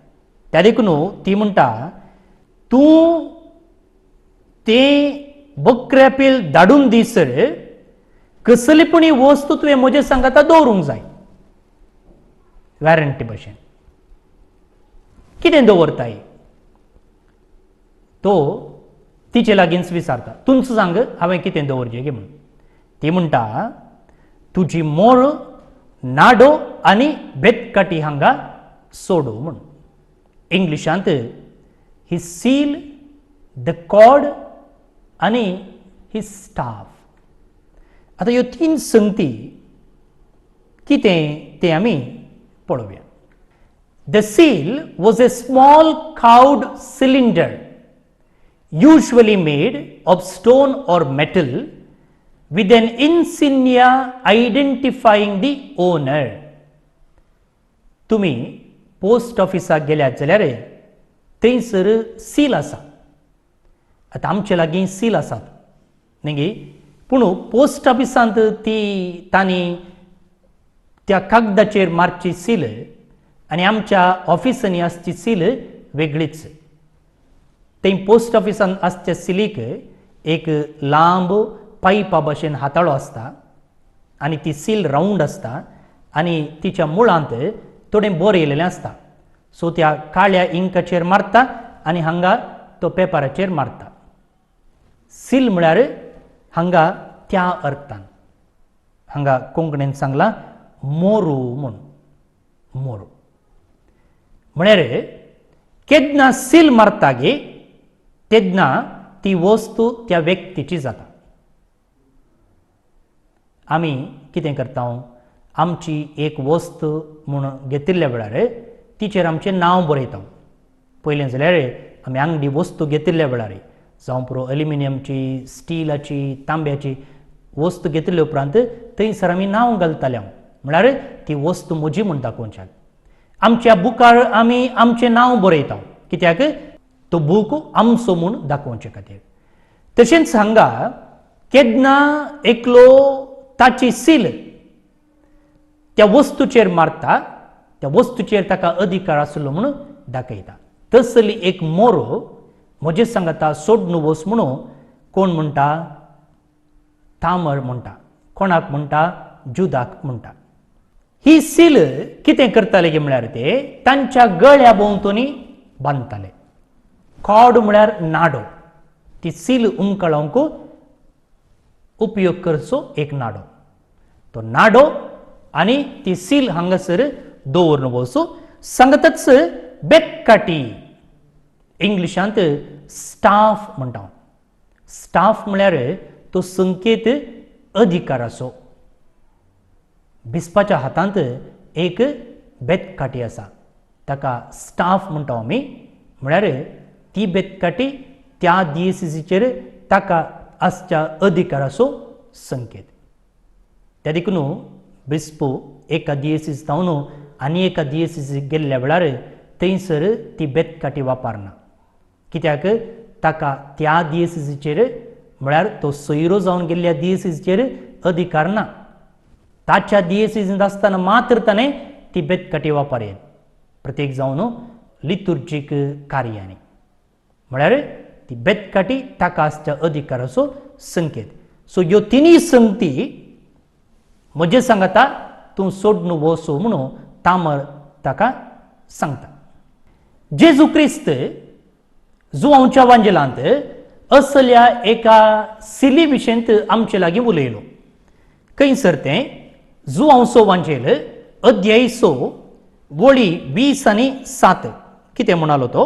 त्या देखून ती म्हणटा तूं तें बोकऱ्या पील धाडून दिसर कसली पूण ही वस्त तुवें म्हजे संगता दवरूंक जाय. वॅरंटी भशेन कितें दवरताय. तो तिचे लागींच विचारता तुमच सांग हांवें कितें दवरचें गे म्हूण. ती म्हणटा तुजी मोळ, नाडो आनी बेतकाटी हांगा सोडू म्हूण. इंग्लिशांत ही सील, द कॉर्ड आनी ही स्टाफ. आतां ह्यो तीन संगती कितें तें आमी पळोवया. The seal was a small कावड cylinder usually made of stone or metal with an insignia identifying the owner. तुम्ही पोस्ट ऑफिसाक गेल्यात जाल्यार थंयसर सील आसा. आतां आमचे लागीं सील आसात न्ही, पूण पोस्ट ऑफिसांत तांणी त्या कागदाचेर मारची सील आनी आमच्या ऑफिसांनी आसची सील वेगळीच. थंय पोस्ट ऑफिसान आसच्या सिलीक एक लांब पायपा भशेन हाताळो आसता आनी ती सील रावंड आसता आनी तिच्या मुळांत थोडें बरयलेलें आसता. सो त्या काळ्या इंकाचेर मारता आनी हांगा तो पेपराचेर मारता. सील म्हळ्यार हांगा त्या अर्थान, हांगा कोंकणीन सांगलां मोरू म्हूण. मोरू म्हळ्यार केन्ना सील मारता गे तेन्ना ती वस्तू त्या व्यक्तीची जाता. आमी कितें करता, आमची एक वस्त म्हूण घेतिल्ल्या वेळार तिचेर आमचें नांव बरयता. पयलें जाल्यार आमी अंगडी वस्तू घेतिल्ल्या वेळार जावं पुरो एल्युमिनियमची, स्टीलाची, तांब्याची वस्त घेतिल्ले उपरांत थंयसर आमी नांव घालताले. म्हळ्यार ती वस्त म्हजी म्हूण दाखोवच्याक. आमच्या बुकार आमी आमचें नांव बरयता, कित्याक तो बूक आमचो म्हूण दाखोवचे खातीर. तशेंच हांगा केन्ना एकलो ताची सील त्या वस्तूचेर मारता, त्या वस्तूचेर ताका अधिकार आसलो म्हूण दाखयता. तसली एक मोरो म्हजे सांगता सोडून वच म्हणून कोण म्हणटा, तामर म्हणटा. कोणाक म्हणटा, जुदाक म्हणटा. ही सील कितें करताले गे म्हळ्यार ते तांच्या गळ्या भोंवतणी बांदताले. कॉर्ड म्हळ्यार नाडो, ती सील उमकळोवंक उपयोग करचो एक नाडो. तो नाडो आनी ती सील हांगासर दवरून वचो. सांगताच बेतकाटी, इंग्लिशांत स्टाफ म्हणटा. स्टाफ म्हळ्यार तो संकेत अधिकाराचो. बिस्पाच्या हातांत एक बेतकाटी आसा, ताका स्टाफ म्हणटा आमी. म्हळ्यार ती बेतकाटी त्या दियेसीचेर ताका आसच्या अधिकाराचो संकेत. त्या देखून बिस्पो एका दियेसीच जावन आनी एका दियेसीक गेल्ल्या वेळार थंयसर ती बेतकाटी वापरना, कित्याक ताका त्या दियेसीचेर म्हळ्यार तो सोयरो जावन गेल्ल्या दियेसीचेर अधिकार ना. ताच्या दियेसींत आसतना मात्र ताणें ती बेतकाटी वापरयन, प्रत्येक जावन लितुर्जीक कार्यांनी. म्हळ्यार ती बेतकाटी ताका आसच्या अधिकाराचो संकेत. सो ह्यो तिनी संगती म्हजे सांगता तूं सोडून वचो म्हणून तामर ताका सांगता. जेजू क्रिस्त जुवांच्या वांजेलांत असल्या एका सिली विशयंत आमचे लागीं उलयलो. खंयसर तें जुवांचो वांजेल अध्याय 6 वळी 20 आनी 7 कितें म्हणालो तो,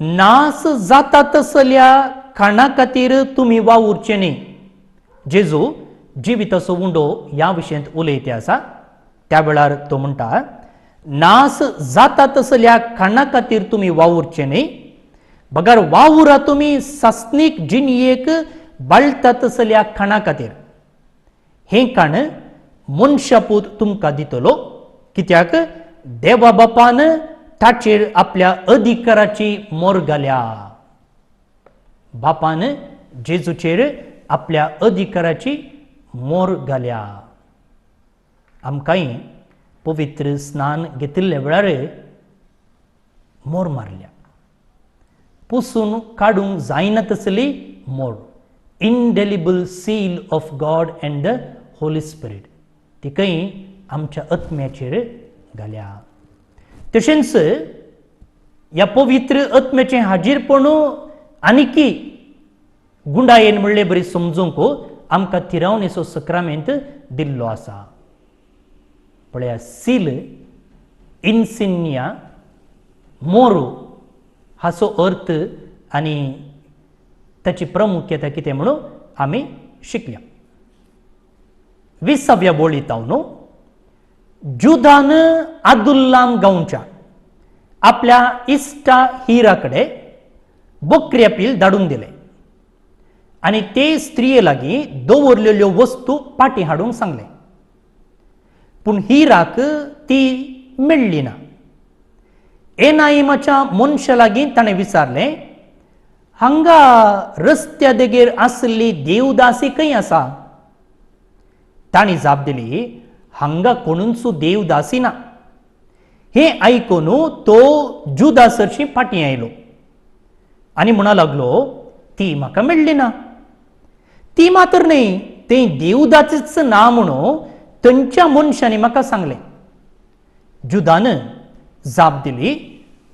नास जाता तसल्या खाणा खातीर तुमी वावुरचे न्ही. जेजू जिविताचो उंडो ह्या विशयंत उलयते आसा. त्या वेळार तो म्हणटा, नास जाता तसल्या खाणा खातीर तुमी वावुरचे न्ही, बगर वावुरा तुमी सासनीक जिणयेक बाळटा तसल्या खाणा खातीर. हें खाण मनशापूत तुमकां दितलो, कित्याक देवा बापान ताचेर आपल्या अधिकाराची मोर घाल्या. बापान जेजूचेर आपल्या अधिकाराची मोर घाल्या. आमकांय पवित्र स्नान घेतिल्ल्या वेळार मोर मारल्या. पुसून काडूंक जायना तसली मोर. Indelible seal of God and the Holy Spirit तिकय आमच्या आत्म्याचेर घाल्या. तशेंच ह्या पवित्र आत्म्याचें हाजीरपण आनीकी गुंडायेन म्हणलें बरी समजूंक आमकां तिरावणेचो सक्रामेंत दिल्लो आसा. पळया, सील, इन्सिग्निया, मोरू हाचो अर्थ आनी ताची प्रामुख्यता कितें म्हणून आमी शिकल्या. 20व्या बोळींत हांव न्हू, जुदान अदुल्लाम गांवच्या आपल्या इश्टा हिरा कडेन बकऱ्या पील धाडून दिले आनी ते स्त्रिये लागीं दवरलेल्यो वस्तू पाटी हाडूंक सांगले. पूण हिराक ती मेळ्ळी ना. एनाईमाच्या मनशा लागीं ताणें विचारलें, हांगा रस्त्या देगेर आसली देवदासी खंय आसा? ताणी जाप दिली, हांगा कोणूच देवदासी ना. हें आयकून तो जुदासरशी फाटीं आयलो आनी म्हणा लागलो, ती म्हाका मेळ्ळी ना. ती मात्र न्ही, तें देवदासीच ना म्हणून थंयच्या मनशांनी म्हाका सांगलें. जुदान जाप दिली,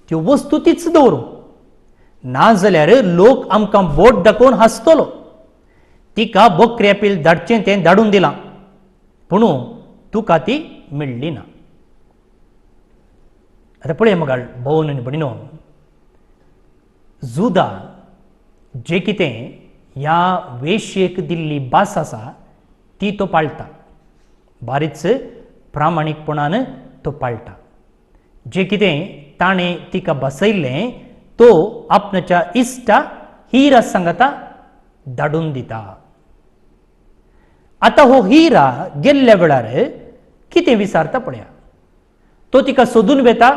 त्यो वस्तू तीच दवरूं, नाजाल्यार लोक आमकां बोट दाखोवन हांसतलो. तिका बकऱ्या पील धाडचें तें धाडून दिलां, पूण तुका ती मेळ्ळी ना. आतां पळय मगाळ भोवन आनी भयणीनो, जुदा जें कितें ह्या वेश्येक दिल्ली भास आसा ती तो पाळटा. बारीच प्रामाणीकपणान तो पाळटा. जें कितें ताणें तिका बसयल्लें तो आपणाच्या इश्टा हिरा सांगता धाडून दिता. आतां हो हिरा गेल्ल्या वेळार कितें विचारता पळया. तो तिका सोदून वेता,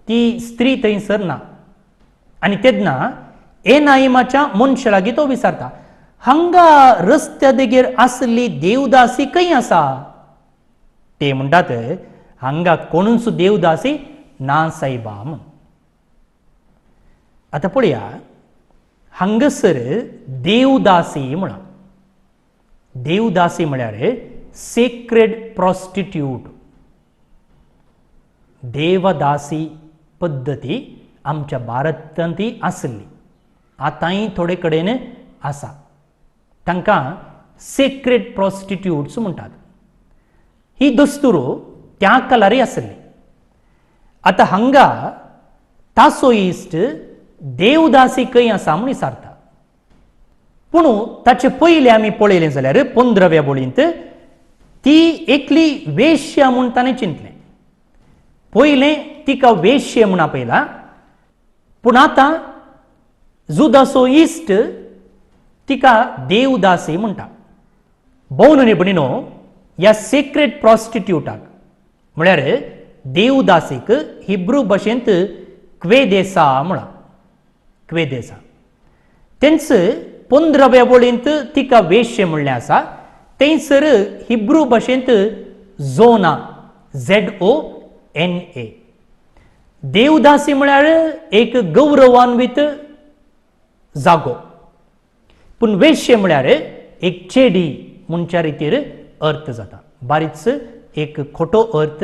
ती स्त्री थंयसर ना. आनी तेन्ना एनाईमाच्या मनशा लागीं तो विचारता, हांगा रस्त्या देगेर आसली देवदासी खंय आसा? ते म्हणटात, हांगा कोणूच देवदासी ना सायबा म्हूण. आतां पळया, हांगसर देवदासी म्हणा. देवदासी म्हळ्यार सेक्रेड प्रॉस्टिट्यूट. देवदासी पद्दती आमच्या भारतांत ती आसली, आतांय थोडे कडेन आसा. तांकां सेक्रेड प्रॉस्टिट्यूट्स म्हणटात. ही दस्तूर त्या कालारी आसली. आतां हांगा तासो इश्ट देवदासी खंय आसा म्हूण विचारता. पूण ताचे पयलीं आमी पळयलें जाल्यार 15व्या बोळींत ती एकली वेश्या म्हूण ताणें चिंतलें. पयलें तिका वेश्य म्हूण आपयला, पूण आतां जुदासो इश्ट तिका देवदासी म्हणटा. भोवन आनी भयणीनो, ह्या सेक्रेड प्रॉस्टिट्यूटाक म्हळ्यार देवदासीक हिब्रू भाशेंत क्वेदेसा म्हणा. क्वेदेसा. तेंच 15व्या बोळींत तिका वेश्य म्हणलें आसा. थंयसर हिब्रू भाशेंत झोना, ZONA. देवदासी म्हळ्यार एक गौरवान्वित जागो, पूण वेश्य म्हळ्यार एक चेडी म्हणच्या रितीर अर्थ जाता. बारीच एक खोटो अर्थ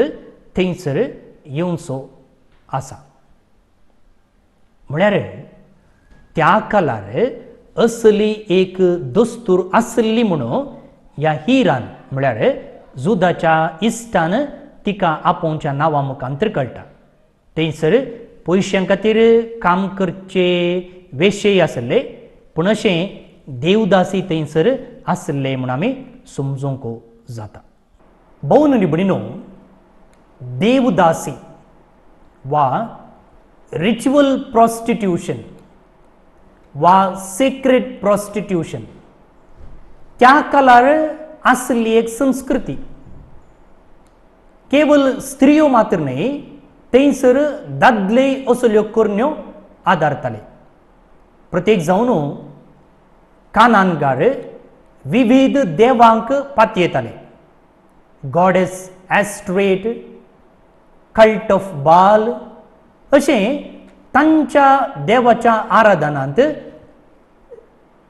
थंयसर येवचो आसा. म्हळ्यार त्या कालार असली एक दस्तूर आसली म्हणून ह्या हिरान म्हळ्यार जुदाच्या इश्टान तिका आपोवच्या नांवा मुखांतर कळटा. थंयसर पयशां खातीर काम करचे वेश्येय आसले, पूण अशें देवदासी थंयसर आसले म्हूण आमी समजूंक जाता. भोवन आनी भयणीनो, देवदासी वा रिच्युअल प्रॉस्टिट्यूशन वा सेक्रेड प्रॉस्टिट्यूशन त्या कालार आसली एक संस्कृती. केवळ स्त्रियो मात्र न्ही थंयसर दादले असल्यो करण्यो आदारताले. प्रत्येक जावन कानानगार विविध देवांक पातयेताले. गॉडेस एस्ट्रेट, कल्ट ऑफ बाल अशें तांच्या देवाच्या आराधनांत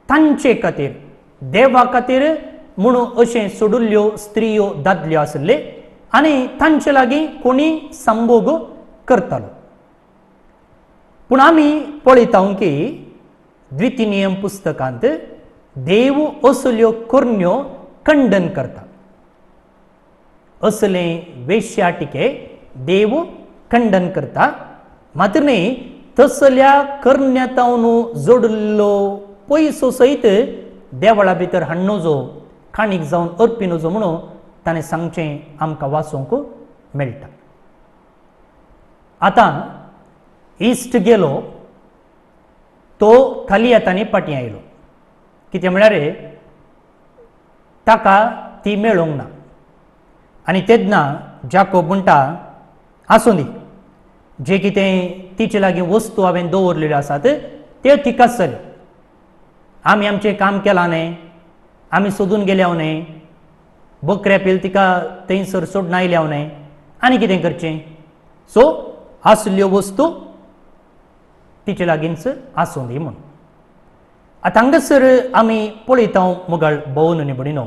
तांचे खातीर देवा खातीर म्हणून अशें सोडिल्ल्यो स्त्रियो दादल्यो आसले आनी तांचे लागीं कोणी संभोग करतालो. पूण आमी पळयता की द्वितीनियम पुस्तकांत देव असल्यो करण्यो खंडन करता. असले वेश्याटिके देव खंडन करता. मात्र न्ही तसल्या करण्यातावन जोडिल्लो पयसो सयत देवळा भितर हाडनोजो खाणीक जावन अर्पिनोजो म्हणून ताणें सांगचें आमकां वाचूंक मेळटा. आतां इश्ट गेलो तो खाली येतानी फाटीं आयलो. कितें म्हळ्यार ताका ती मेळोंक ना. आनी तेन्ना जाकोब म्हणटा आसूं दी, जे कितें तिचे लागीं वस्तू हांवें दवरलेल्यो आसात त्यो तिकाच जाल्यो. आमी आमचें काम केलां न्ही, आमी सोदून गेले न्ही, बकऱ्या पेल तिका थंयसर सोडून आयले न्ही, आनी कितें करचें. सो आसल्यो वस्तू तिचे लागींच आसूं दी म्हूण. आतां हांगासर आमी पळयता मुगाळ भोवन निबडिनो,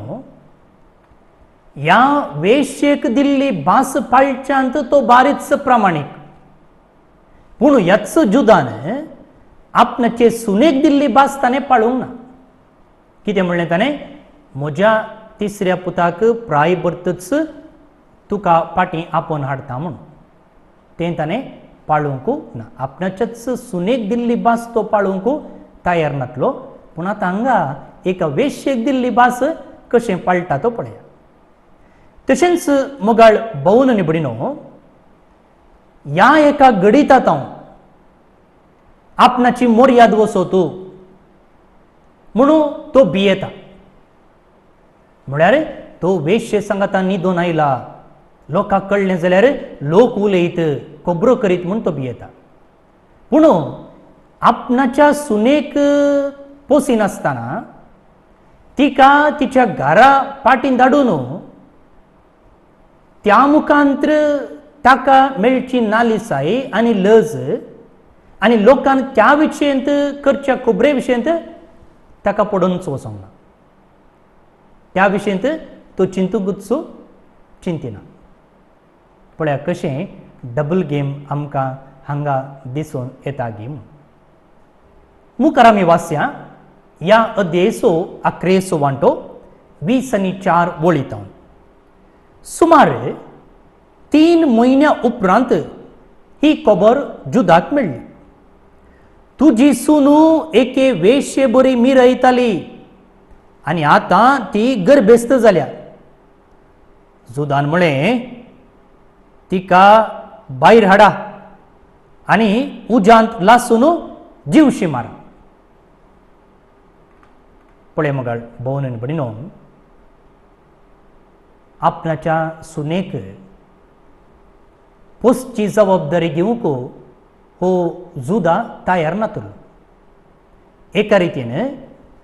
ह्या वेश्येक दिल्ली भास पाळच्यांत तो बारीच प्रामाणीक. पूण ह्याच जुदान आपणाचे सुनेक दिल्ली भास ताणें पाळूंक ना. कितें म्हणलें ताणें, म्हज्या तिसऱ्या पुताक प्राय भरतच तुका फाटीं आपोवन हाडटा म्हणून तें ताणें पाळूंक ना. आपणाच्याच सुनेक दिल्ली भास तो पाळूंक तयार नासलो. पूण आतां हांगा एका वेश्येक दिल्ली भास कशें पाळटा तो पळया. तशेंच मोगाळ भोवन निबडिनो, ह्या एका गडितांत हांव आपणाची मर्याद वसो तूं म्हणून तो भियेता. म्हळ्यार तो वेश्ये सांगाता न्हिदून आयला, लोकांक कळ्ळें जाल्यार लोक उलयत, खबरो करीत म्हूण तो भियेता. पूण आपणाच्या सुनेक पोसिनासतना तिका तिच्या घरा फाटीं धाडून त्या मुखांत्र ताका मेळची नालिसाय आनी लज आनी लोकांक त्या विशयंत करच्या खबरे विशयंत ताका पडोवनच वचोंक ना. त्या विशयंत तो चिंतूंकच चिंतिना. पळया कशें डबल गेम आमकां हांगा दिसून येता गी. मुखार आमी वाचया ह्या अध्यायचो 11 वांटो 20 आनी 4 वळींत. सुमार 3 म्हयन्या उपरांत ही खबर जुदाक मेळ्ळी. तुजी सुनू एके वेश्ये बरी मिरयताली आनी आतां ती गर्भेस्त जाल्या. जुदान म्हळें, तिका भायर हाडा आनी उज्यांत लासून जीवशी मारा. पळय मोगाळ भोवन निबडिनो, आपणाच्या सुनेक पोसची जबाबदारी घेवंक हो जुदा तयार नासलो. एका रितीन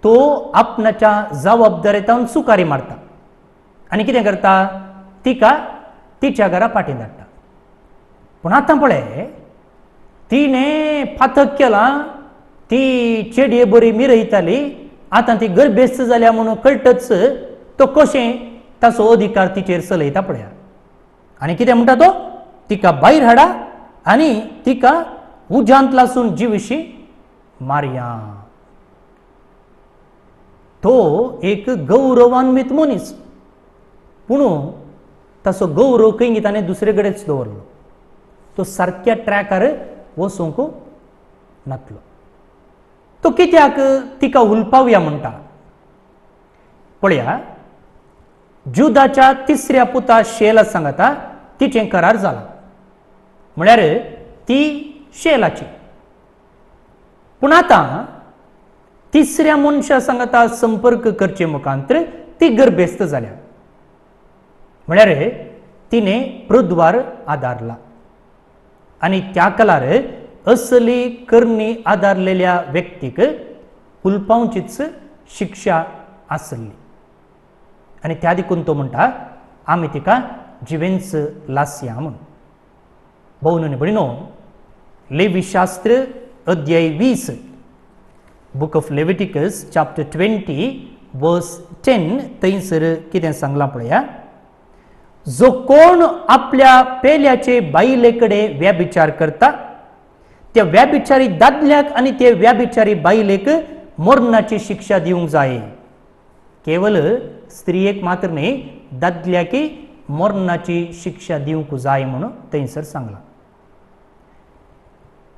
तो आपणाच्या जबाबदारेतावन सुकारी मारता आनी कितें करता, तिका तिच्या घरा फाटीं धाडटा. पूण आतां पळय, तिणें फातक केला, ती चेडये बरी मिरयताली, आतां ती गर्भेस्त जाल्या म्हणून कळटच तो कशें ताचो अधिकार तिचेर चलयता पळया. आनी कितें म्हणटा तो, तिका भायर हाडा आनी तिका उज्यांत लासून जीवशी मारया. तो एक गौरवान्वित मनीस, पूण ताचो गौरव खंय ताणें दुसरे कडेच दवरलो. तो सारक्या ट्रॅकार वचूंक नासलो. तो कित्याक तिका उलपावया म्हणटा. पळया, जुदाच्या तिसऱ्या पुता शेला सांगता तिचें करार जाला. म्हळ्यार ती शेलाची. पूण आतां तिसऱ्या मनशा सांगता संपर्क करचे मुखांतर ती गर्भेस्त जाल्या. म्हळ्यार तिने प्रद्वार आदारला आणि त्या कलार असली करणी आदारलेल्या व्यक्तीक हुलपावचीच शिक्षा आसली आणि त्या देखून तो म्हणटा आम्ही तिका जिवेंच लासया म्हणून. भोवन आनी भयणो, लेवी शास्त्र अध्याय 20 बुक ऑफ लेविटिकस चॅप्टर 20 वर्स 10 थंयसर कितें सांगलां पळया. जो कोण आपल्या पेल्याचे बायलेकडे व्याभिचार करता त्या व्याभिचारी दादल्याक आणि ते व्याभिचारी बायलेक मरणाची शिक्षा दिवंक जाय. केवळ स्त्रियेक मात्र न्ही, दादल्याक मरणाची शिक्षा दिवंक जाय म्हणून थंयसर सांगलां.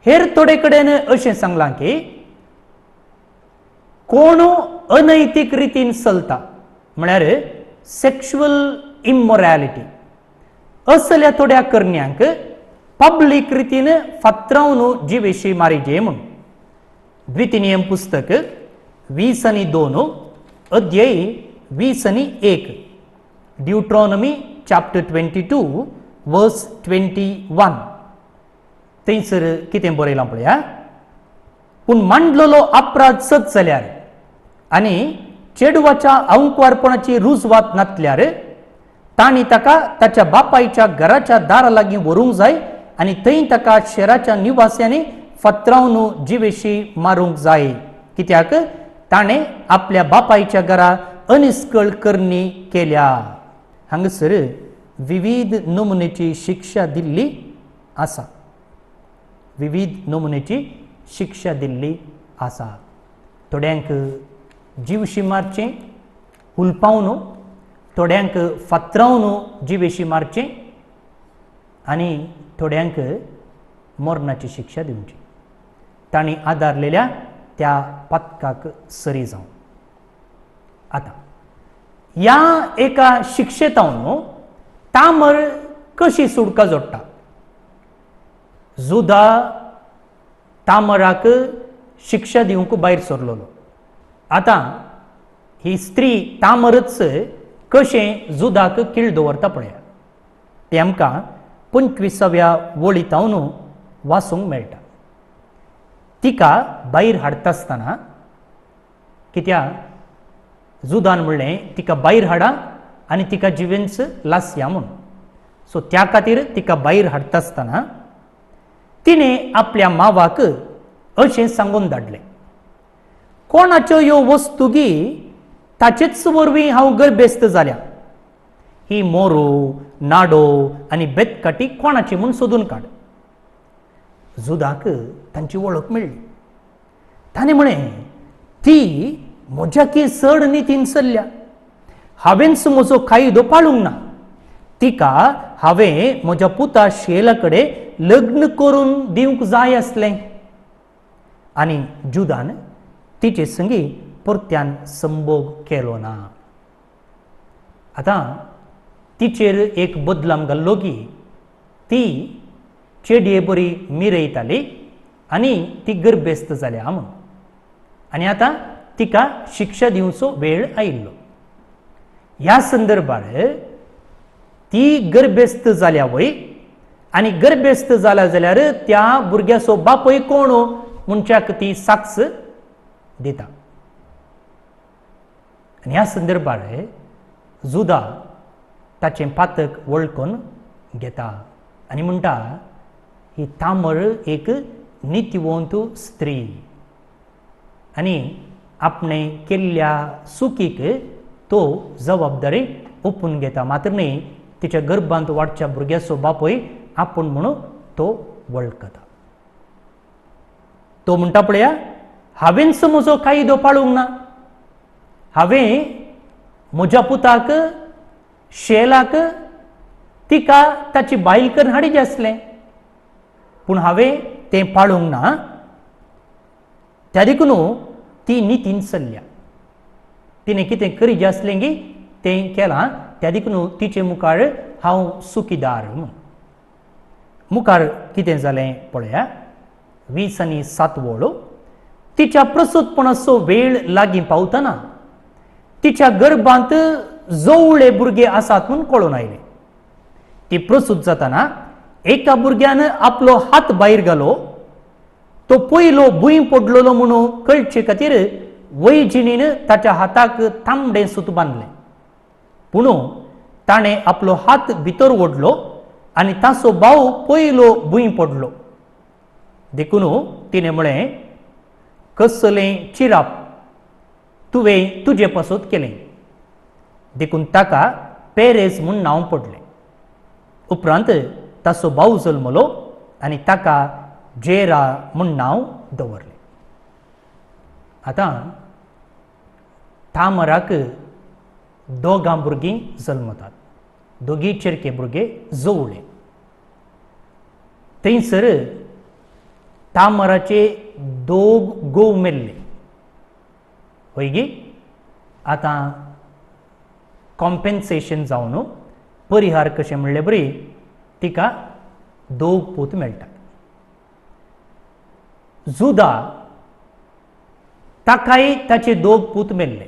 हेर थोडे कडेन अशें सांगलां की कोण अनैतीक रितीन चलता म्हळ्यार सेक्शुअल इमोरॅलिटी असल्या थोड्या करण्यांक पब्लीक रितीन फातरावन जिवेशी मारिजे म्हणून. द्वितीनियम पुस्तक 20:2 अध्याय 20:1 ड्यूट्रॉनॉमी चॅप्टर 22 वर्स 21 थंयसर कितें बरयलां पळया. पूण मांडलेलो अपराध सत जाल्यार आनी चेडवाच्या अंकवारपणाची रुजवात नातल्यार तांणी ताका ताच्या बापायच्या घराच्या दारा लागीं व्हरूंक जाय आनी थंय ताका शहराच्या निवास्यांनी फातरावन जिवेशी मारूंक जाय, कित्याक ताणें आपल्या बापायच्या घरा अनिस्कळ करणी केल्या. हांगासर विविध नमुनेची शिक्षा दिल्ली आसा. विविध नमुनेची शिक्षा दिल्ली आसा. थोड्यांक जीवशी मारचें हुलपावन, थोड्यांक फातरावन जिवेशी मारचें आनी थोड्यांक मरणाची शिक्षा दिवची. तांणी आदारलेल्या त्या पथकाक सरी जावन. आता ह्या एका शिक्षेतावन तामर कशी सुटका जोडटा. जुदा तामराक शिक्षा दिवंक भायर सरलोलो. आता ही स्त्री तामरच कशें जुदाक किळ दवरता पळया. तें आमकां 25व्या वळींतावन वाचूंक मेळटा. तिका भायर हाडटा आसतना कित्याक जुदान म्हणलें तिका भायर हाडा आनी तिका जिवेंच लासया म्हणून. सो त्या खातीर तिका भायर हाडटा आसतना तिणें आपल्या मावाक अशें सांगून धाडलें, कोणाच्यो ह्यो वस्तुगी ताचेच वरवीं हांव गर्भेस्त जाल्या. ही मोरू, नाडो आनी बेतकाटी कोणाची म्हूण सोदून काड. जुदाक तांची वळख मेळ्ळी. ताणें म्हळें, ती म्हज्याकी चड नितीन चल्ल्या. हांवेंच म्हजो कायदो पाळूंक ना. तिका हांवें म्हज्या पुता शेला कडेन लग्न करून दिवंक जाय आसलें. आनी जुदान तिचे संगी परत्यान संभोग केलो ना. आतां तिचेर एक बदलाम घाल्लो की ती चेडये बरी मिरयताली आनी ती गर्भेस्त जाल्या म्हणून. आनी आतां तिका शिक्षा दिवचो वेळ आयिल्लो. ह्या संदर्भार ती गर्भेस्त जाल्या वय आनी गर्भेस्त जाल्या जाल्यार त्या भुरग्याचो बापय कोण मनशाक ती साक्ष दिता. आनी ह्या संदर्भार जुदा ताचें पातक वळखून घेता आनी म्हणटा, ही तामर एक नितीवंत स्त्री आनी आपणें केल्ल्या चुकीक तो जबाबदारी ओपून घेता. मात्र न्ही, तिच्या गर्भांत वाडच्या भुरग्याचो बापय आपूण म्हणून तो वळखता. तो म्हणटा पळया, हांवेंच म्हजो कायदो पाळूंक ना. हांवें म्हज्या पुताक शेलाक तिका ताची बायल करून हाडिचें आसलें, पूण हांवें तें पाळूंक ना. त्या देखून ती नितीन चल्ल्या. तिणें कितें करीचें आसलें की तें केलां. त्या देखून तिचे मुखार हांव सुखीदार म्हूण. मुखार कितें जालें पळया. 20:7 वळो. तिच्या प्रसूतपणाचो वेळ लागीं पावतना तिच्या गर्भांत जवळे भुरगे आसात म्हूण कळून आयलें. ती प्रसूत जाताना एका भुरग्यानं आपलो हात भायर घालो तो पयलो भुंय पडलेलो म्हणून कळचे खातीर वैजिणीन ताच्या हाताक तांबडे सूत बांदलें पूण ताणें आपलो हात भितर ओडलो आनी ताचो भाव पयलो भुंय पडलो देखून तिणें म्हळें कसलें चिराप तुवें तुजे पासत केलें देखून ताका पेरेस म्हूण नांव पडलें उपरांत ताचो भाव जल्मलो आनी ताका जेरा म्हूण नांव दवरलें आतां तामराक दोगां भुरगीं जल्मतात दोगी चेरके भुरगे जवळे थंयसर तामराचे दोग घोव मेल्ले होय गे आतां कॉम्पेन्सेशन जावन परिहार कशें म्हणलें बरी तिका दोग पूत मेळटात जुदा ताकाय ताचे दोग पूत मेल्ले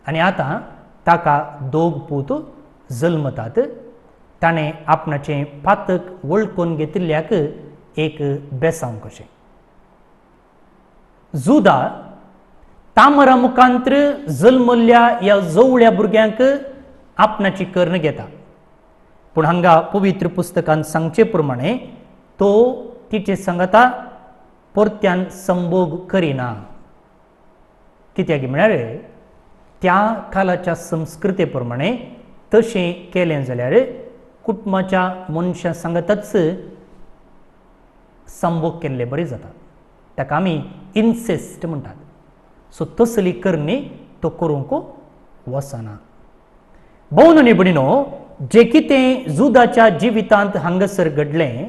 आनी आतां ताका दोग पूत जल्मतात ताणें आपणाचें पातक वळखून घेतिल्ल्याक एक बेसांव कशें जुदा तामरा मुखांतर जल्मल्ल्या ह्या जवळ्या भुरग्यांक आपणाची कर्ण घेता पूण हांगा पवित्र पुस्तकांत सांगचे प्रमाणे तो तिचे संगता परत्यान संभोग करिना कित्याक म्हळ्यार त्या काळाच्या संस्कृते प्रमाणे तशें केलें जाल्यार कुटुंबाच्या मनशा सांगताच संभोग केल्ले बरें जाता ताका आमी इन्सेस्ट म्हणटात सो तसली करणी तो करूंक वचना भोवन निबडिनो जे कितें जुदाच्या जिवितांत हांगासर घडलें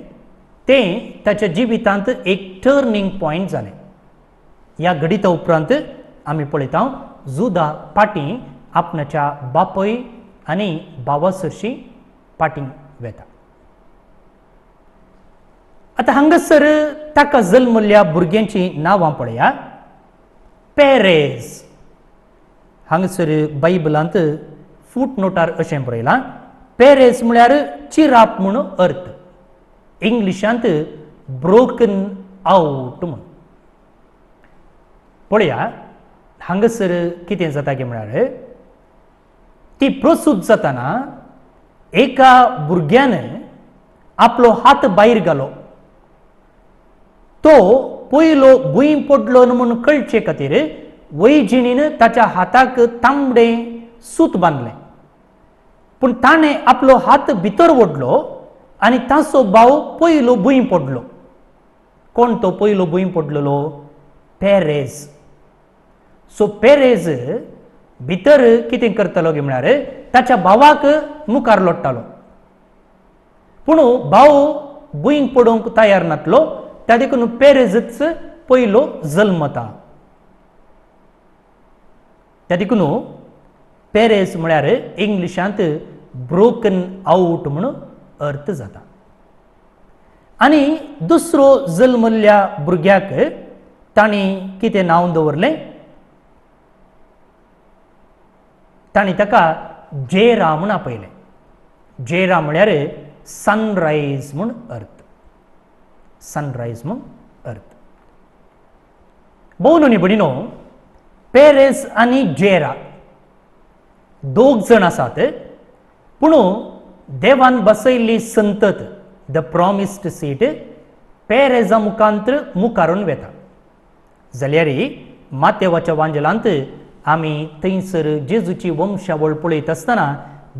तें ताच्या जिवितांत एक टर्निंग पॉयंट जालें ह्या घडिता उपरांत आमी पळयता जुदा फाटीं आपणाच्या बापय आनी भावा सरशी फाटीं वेता आतां हांगासर ताका जल्मल्ल्या भुरग्यांची नांवां पळया पेरेज हांगासर बायबलांत फूट नोटार अशें बरयलां पेरेज म्हळ्यार चिराप म्हूण अर्थ इंग्लिशांत ब्रोकन आवट म्हूण पळया हांगासर कितें जाता गे म्हळ्यार ती प्रसूत जाताना एका भुरग्यान आपलो हात भायर घालो तो पयलो भुंय पडलो म्हूण कळचे खातीर वैजिणीन ताच्या हाताक तांबडें सूत बांदलें पूण ताणें आपलो हात भितर ओडलो आनी ताचो भाव पयलो भुंय पडलो कोण तो पयलो भुंय पडलेलो पेरेज सो पेरेज भितर कितें करतालो गे म्हळ्यार ताच्या भावाक मुखार लोडटालो पूण भाव भुंय पडोवंक तयार नासलो त्या देखून पेरेजच पयलो जल्मता त्या देखून पेरेज म्हळ्यार इंग्लिशांत ब्रोकन आवट म्हणून अर्थ जाता आनी दुसरो जल्मल्ल्या भुरग्याक तांणी कितें नांव दवरलें तांणी ताका जेरा म्हूण आपयलें जेरा म्हळ्यार सनरायज म्हूण अर्थ सनरायज म्हूण अर्थ भोवन निबडिनो पेरेज आनी जेरा दोग जण आसात पूण देवान बसयल्ली संतत द प्रॉमिस्ड सीट पेरेजा मुखांतर मुखारून वेता जाल्यार मातेवाच्या वांजलांत आमी थंयसर जेजूची वंशावळ पळयत आसतना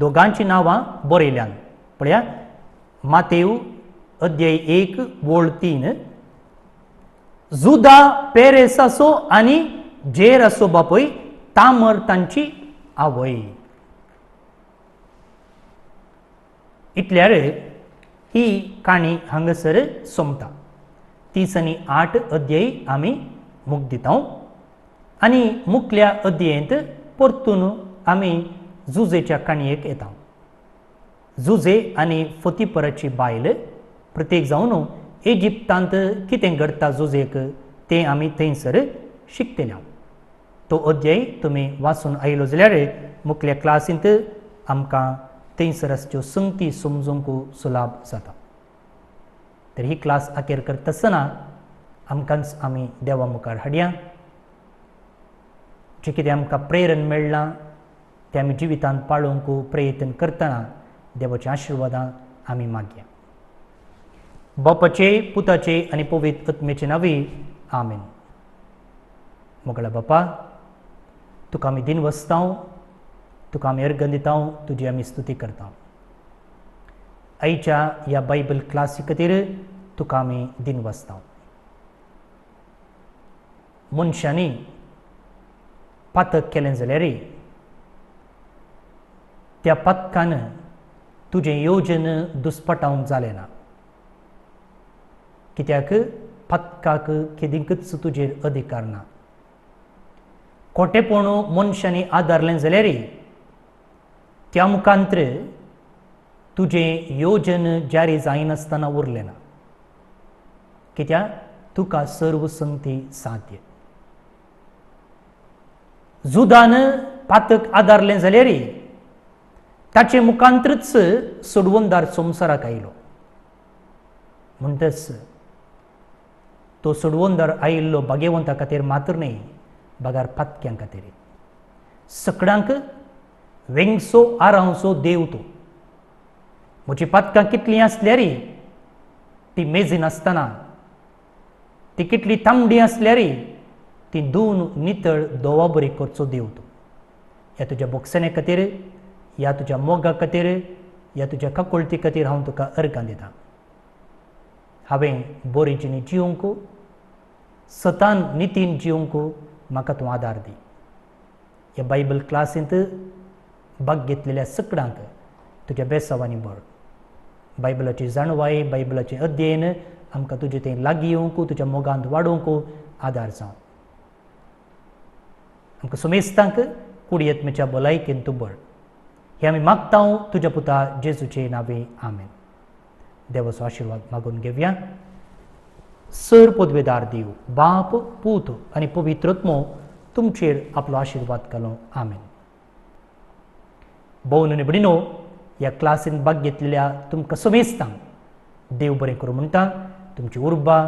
दोगांची नांवां बरयल्यान पळया मातेव अध्याय 1 वळ 3 जुदा पेरेसाचो आनी जेराचो बापय तामर तांची आवय इतल्यार ही काणी हांगासर सोंपता 30 आनी 8 अध्याय आमी मूक दिता आनी मुखल्या अध्यायांत परतून आमी जुजेच्या काणयेक येता जुजे आनी फतीपराची बायल प्रत्येक जावन इजिप्तांत कितें घडटा जुजेक तें आमी थंयसर शिकतले तो अध्याय तुमी वाचून आयलो जाल्यार मुखल्या क्लासींत आमकां थंयसर आसच्यो संगती समजूंक सुलाभ जाता. तर ही क्लास अखेर करता आसतना आमकांच आमी देवा मुखार हाडया. जे कितें आमकां प्रेरण मेळ्ळां तें आमी जिवितांत पाळूंक प्रयत्न करतना देवाच्या आशिर्वादां आमी मागया. बापाचे, पुताचे आनी पवित्र आत्म्याचे नांवी आमेन. मोगळा बापा, तुका आमी दिनवसता, तुका आमी अर्घ दिता, तुजी आमी स्तुती करता. आयच्या ह्या बायबल क्लासी खातीर तुका आमी दिनवसता. मनशांनी पातक केलें जाल्यार त्या पातकान तुजें येवजन दुस्पटावंक जालें ना. कित्याक पातकाक केदींकच तुजेर अधिकार ना. खोटेपण मनशांनी आदारलें जाल्यार त्या मुखांत्र तुजें येवजन जारी जायनासतना उरलें ना. कित्याक तुका सर्व संगती साध्य. जुदान पातक आदारलें जाल्यार ताचे मुखांत्रच सोडवणदार संवसाराक आयलो. म्हणटच तो सोडवणदार आयिल्लो भाग्यवंता खातीर मात्र न्ही, बागार पातक्यां खातीर. सकडांक वेंगसो आरावसो देव तो. म्हजीं पातकां कितलीं आसल्यार ती मेजीन आसतना, ती कितली तांबडी आसल्यार ती धुवन नितळ दोवा बरी करचो देव तो. ह्या तुज्या बोगसणे खातीर, ह्या तुज्या मोगा खातीर, ह्या तुज्या काकुळटी खातीर हांव तुका अर्गां दितां. हांवें बरी जिणी जिवंक, सतान नितीन जिवंक म्हाका तूं आदार दी. ह्या बायबल क्लासींत भाग घेतलेल्या सगळ्यांक तुज्या बेसांवांनी भर. बायबलाची जाणवाय, बायबलाचें अध्ययन आमकां तुजें थंय लागीं येवंक, तुज्या मोगांत वाडोवंक आदार जावं. आमकां सुमेस्तांक कुडयेंतच्या भलायकेन तूं भर. हे आमी मागता तुज्या पुता जेजूचे नांवे आमेन. देवाचो आशिर्वाद मागून घेवया. सर पदवेदार देव, बाप, पूत आनी पवित्र आत्मो तुमचेर आपलो आशिर्वाद घालो. आमेन. भोवन आनी भयणीनो, ह्या क्लासीन भाग घेतलेल्या तुमकां समेस्तांक देव बरें करूं म्हणटा. तुमची उर्बा,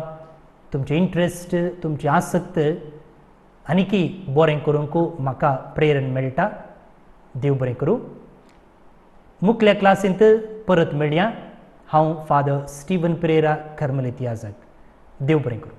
तुमचें इंट्रस्ट, तुमची आसक्त आनीकी बरें करूंक म्हाका प्रेरण मेळटा. देव बरें करूं. मुखल्या क्लासींत परत मेळया. हांव फादर स्टीवन पेरेरा, कर्मलीत याजक. देव बरें करूं.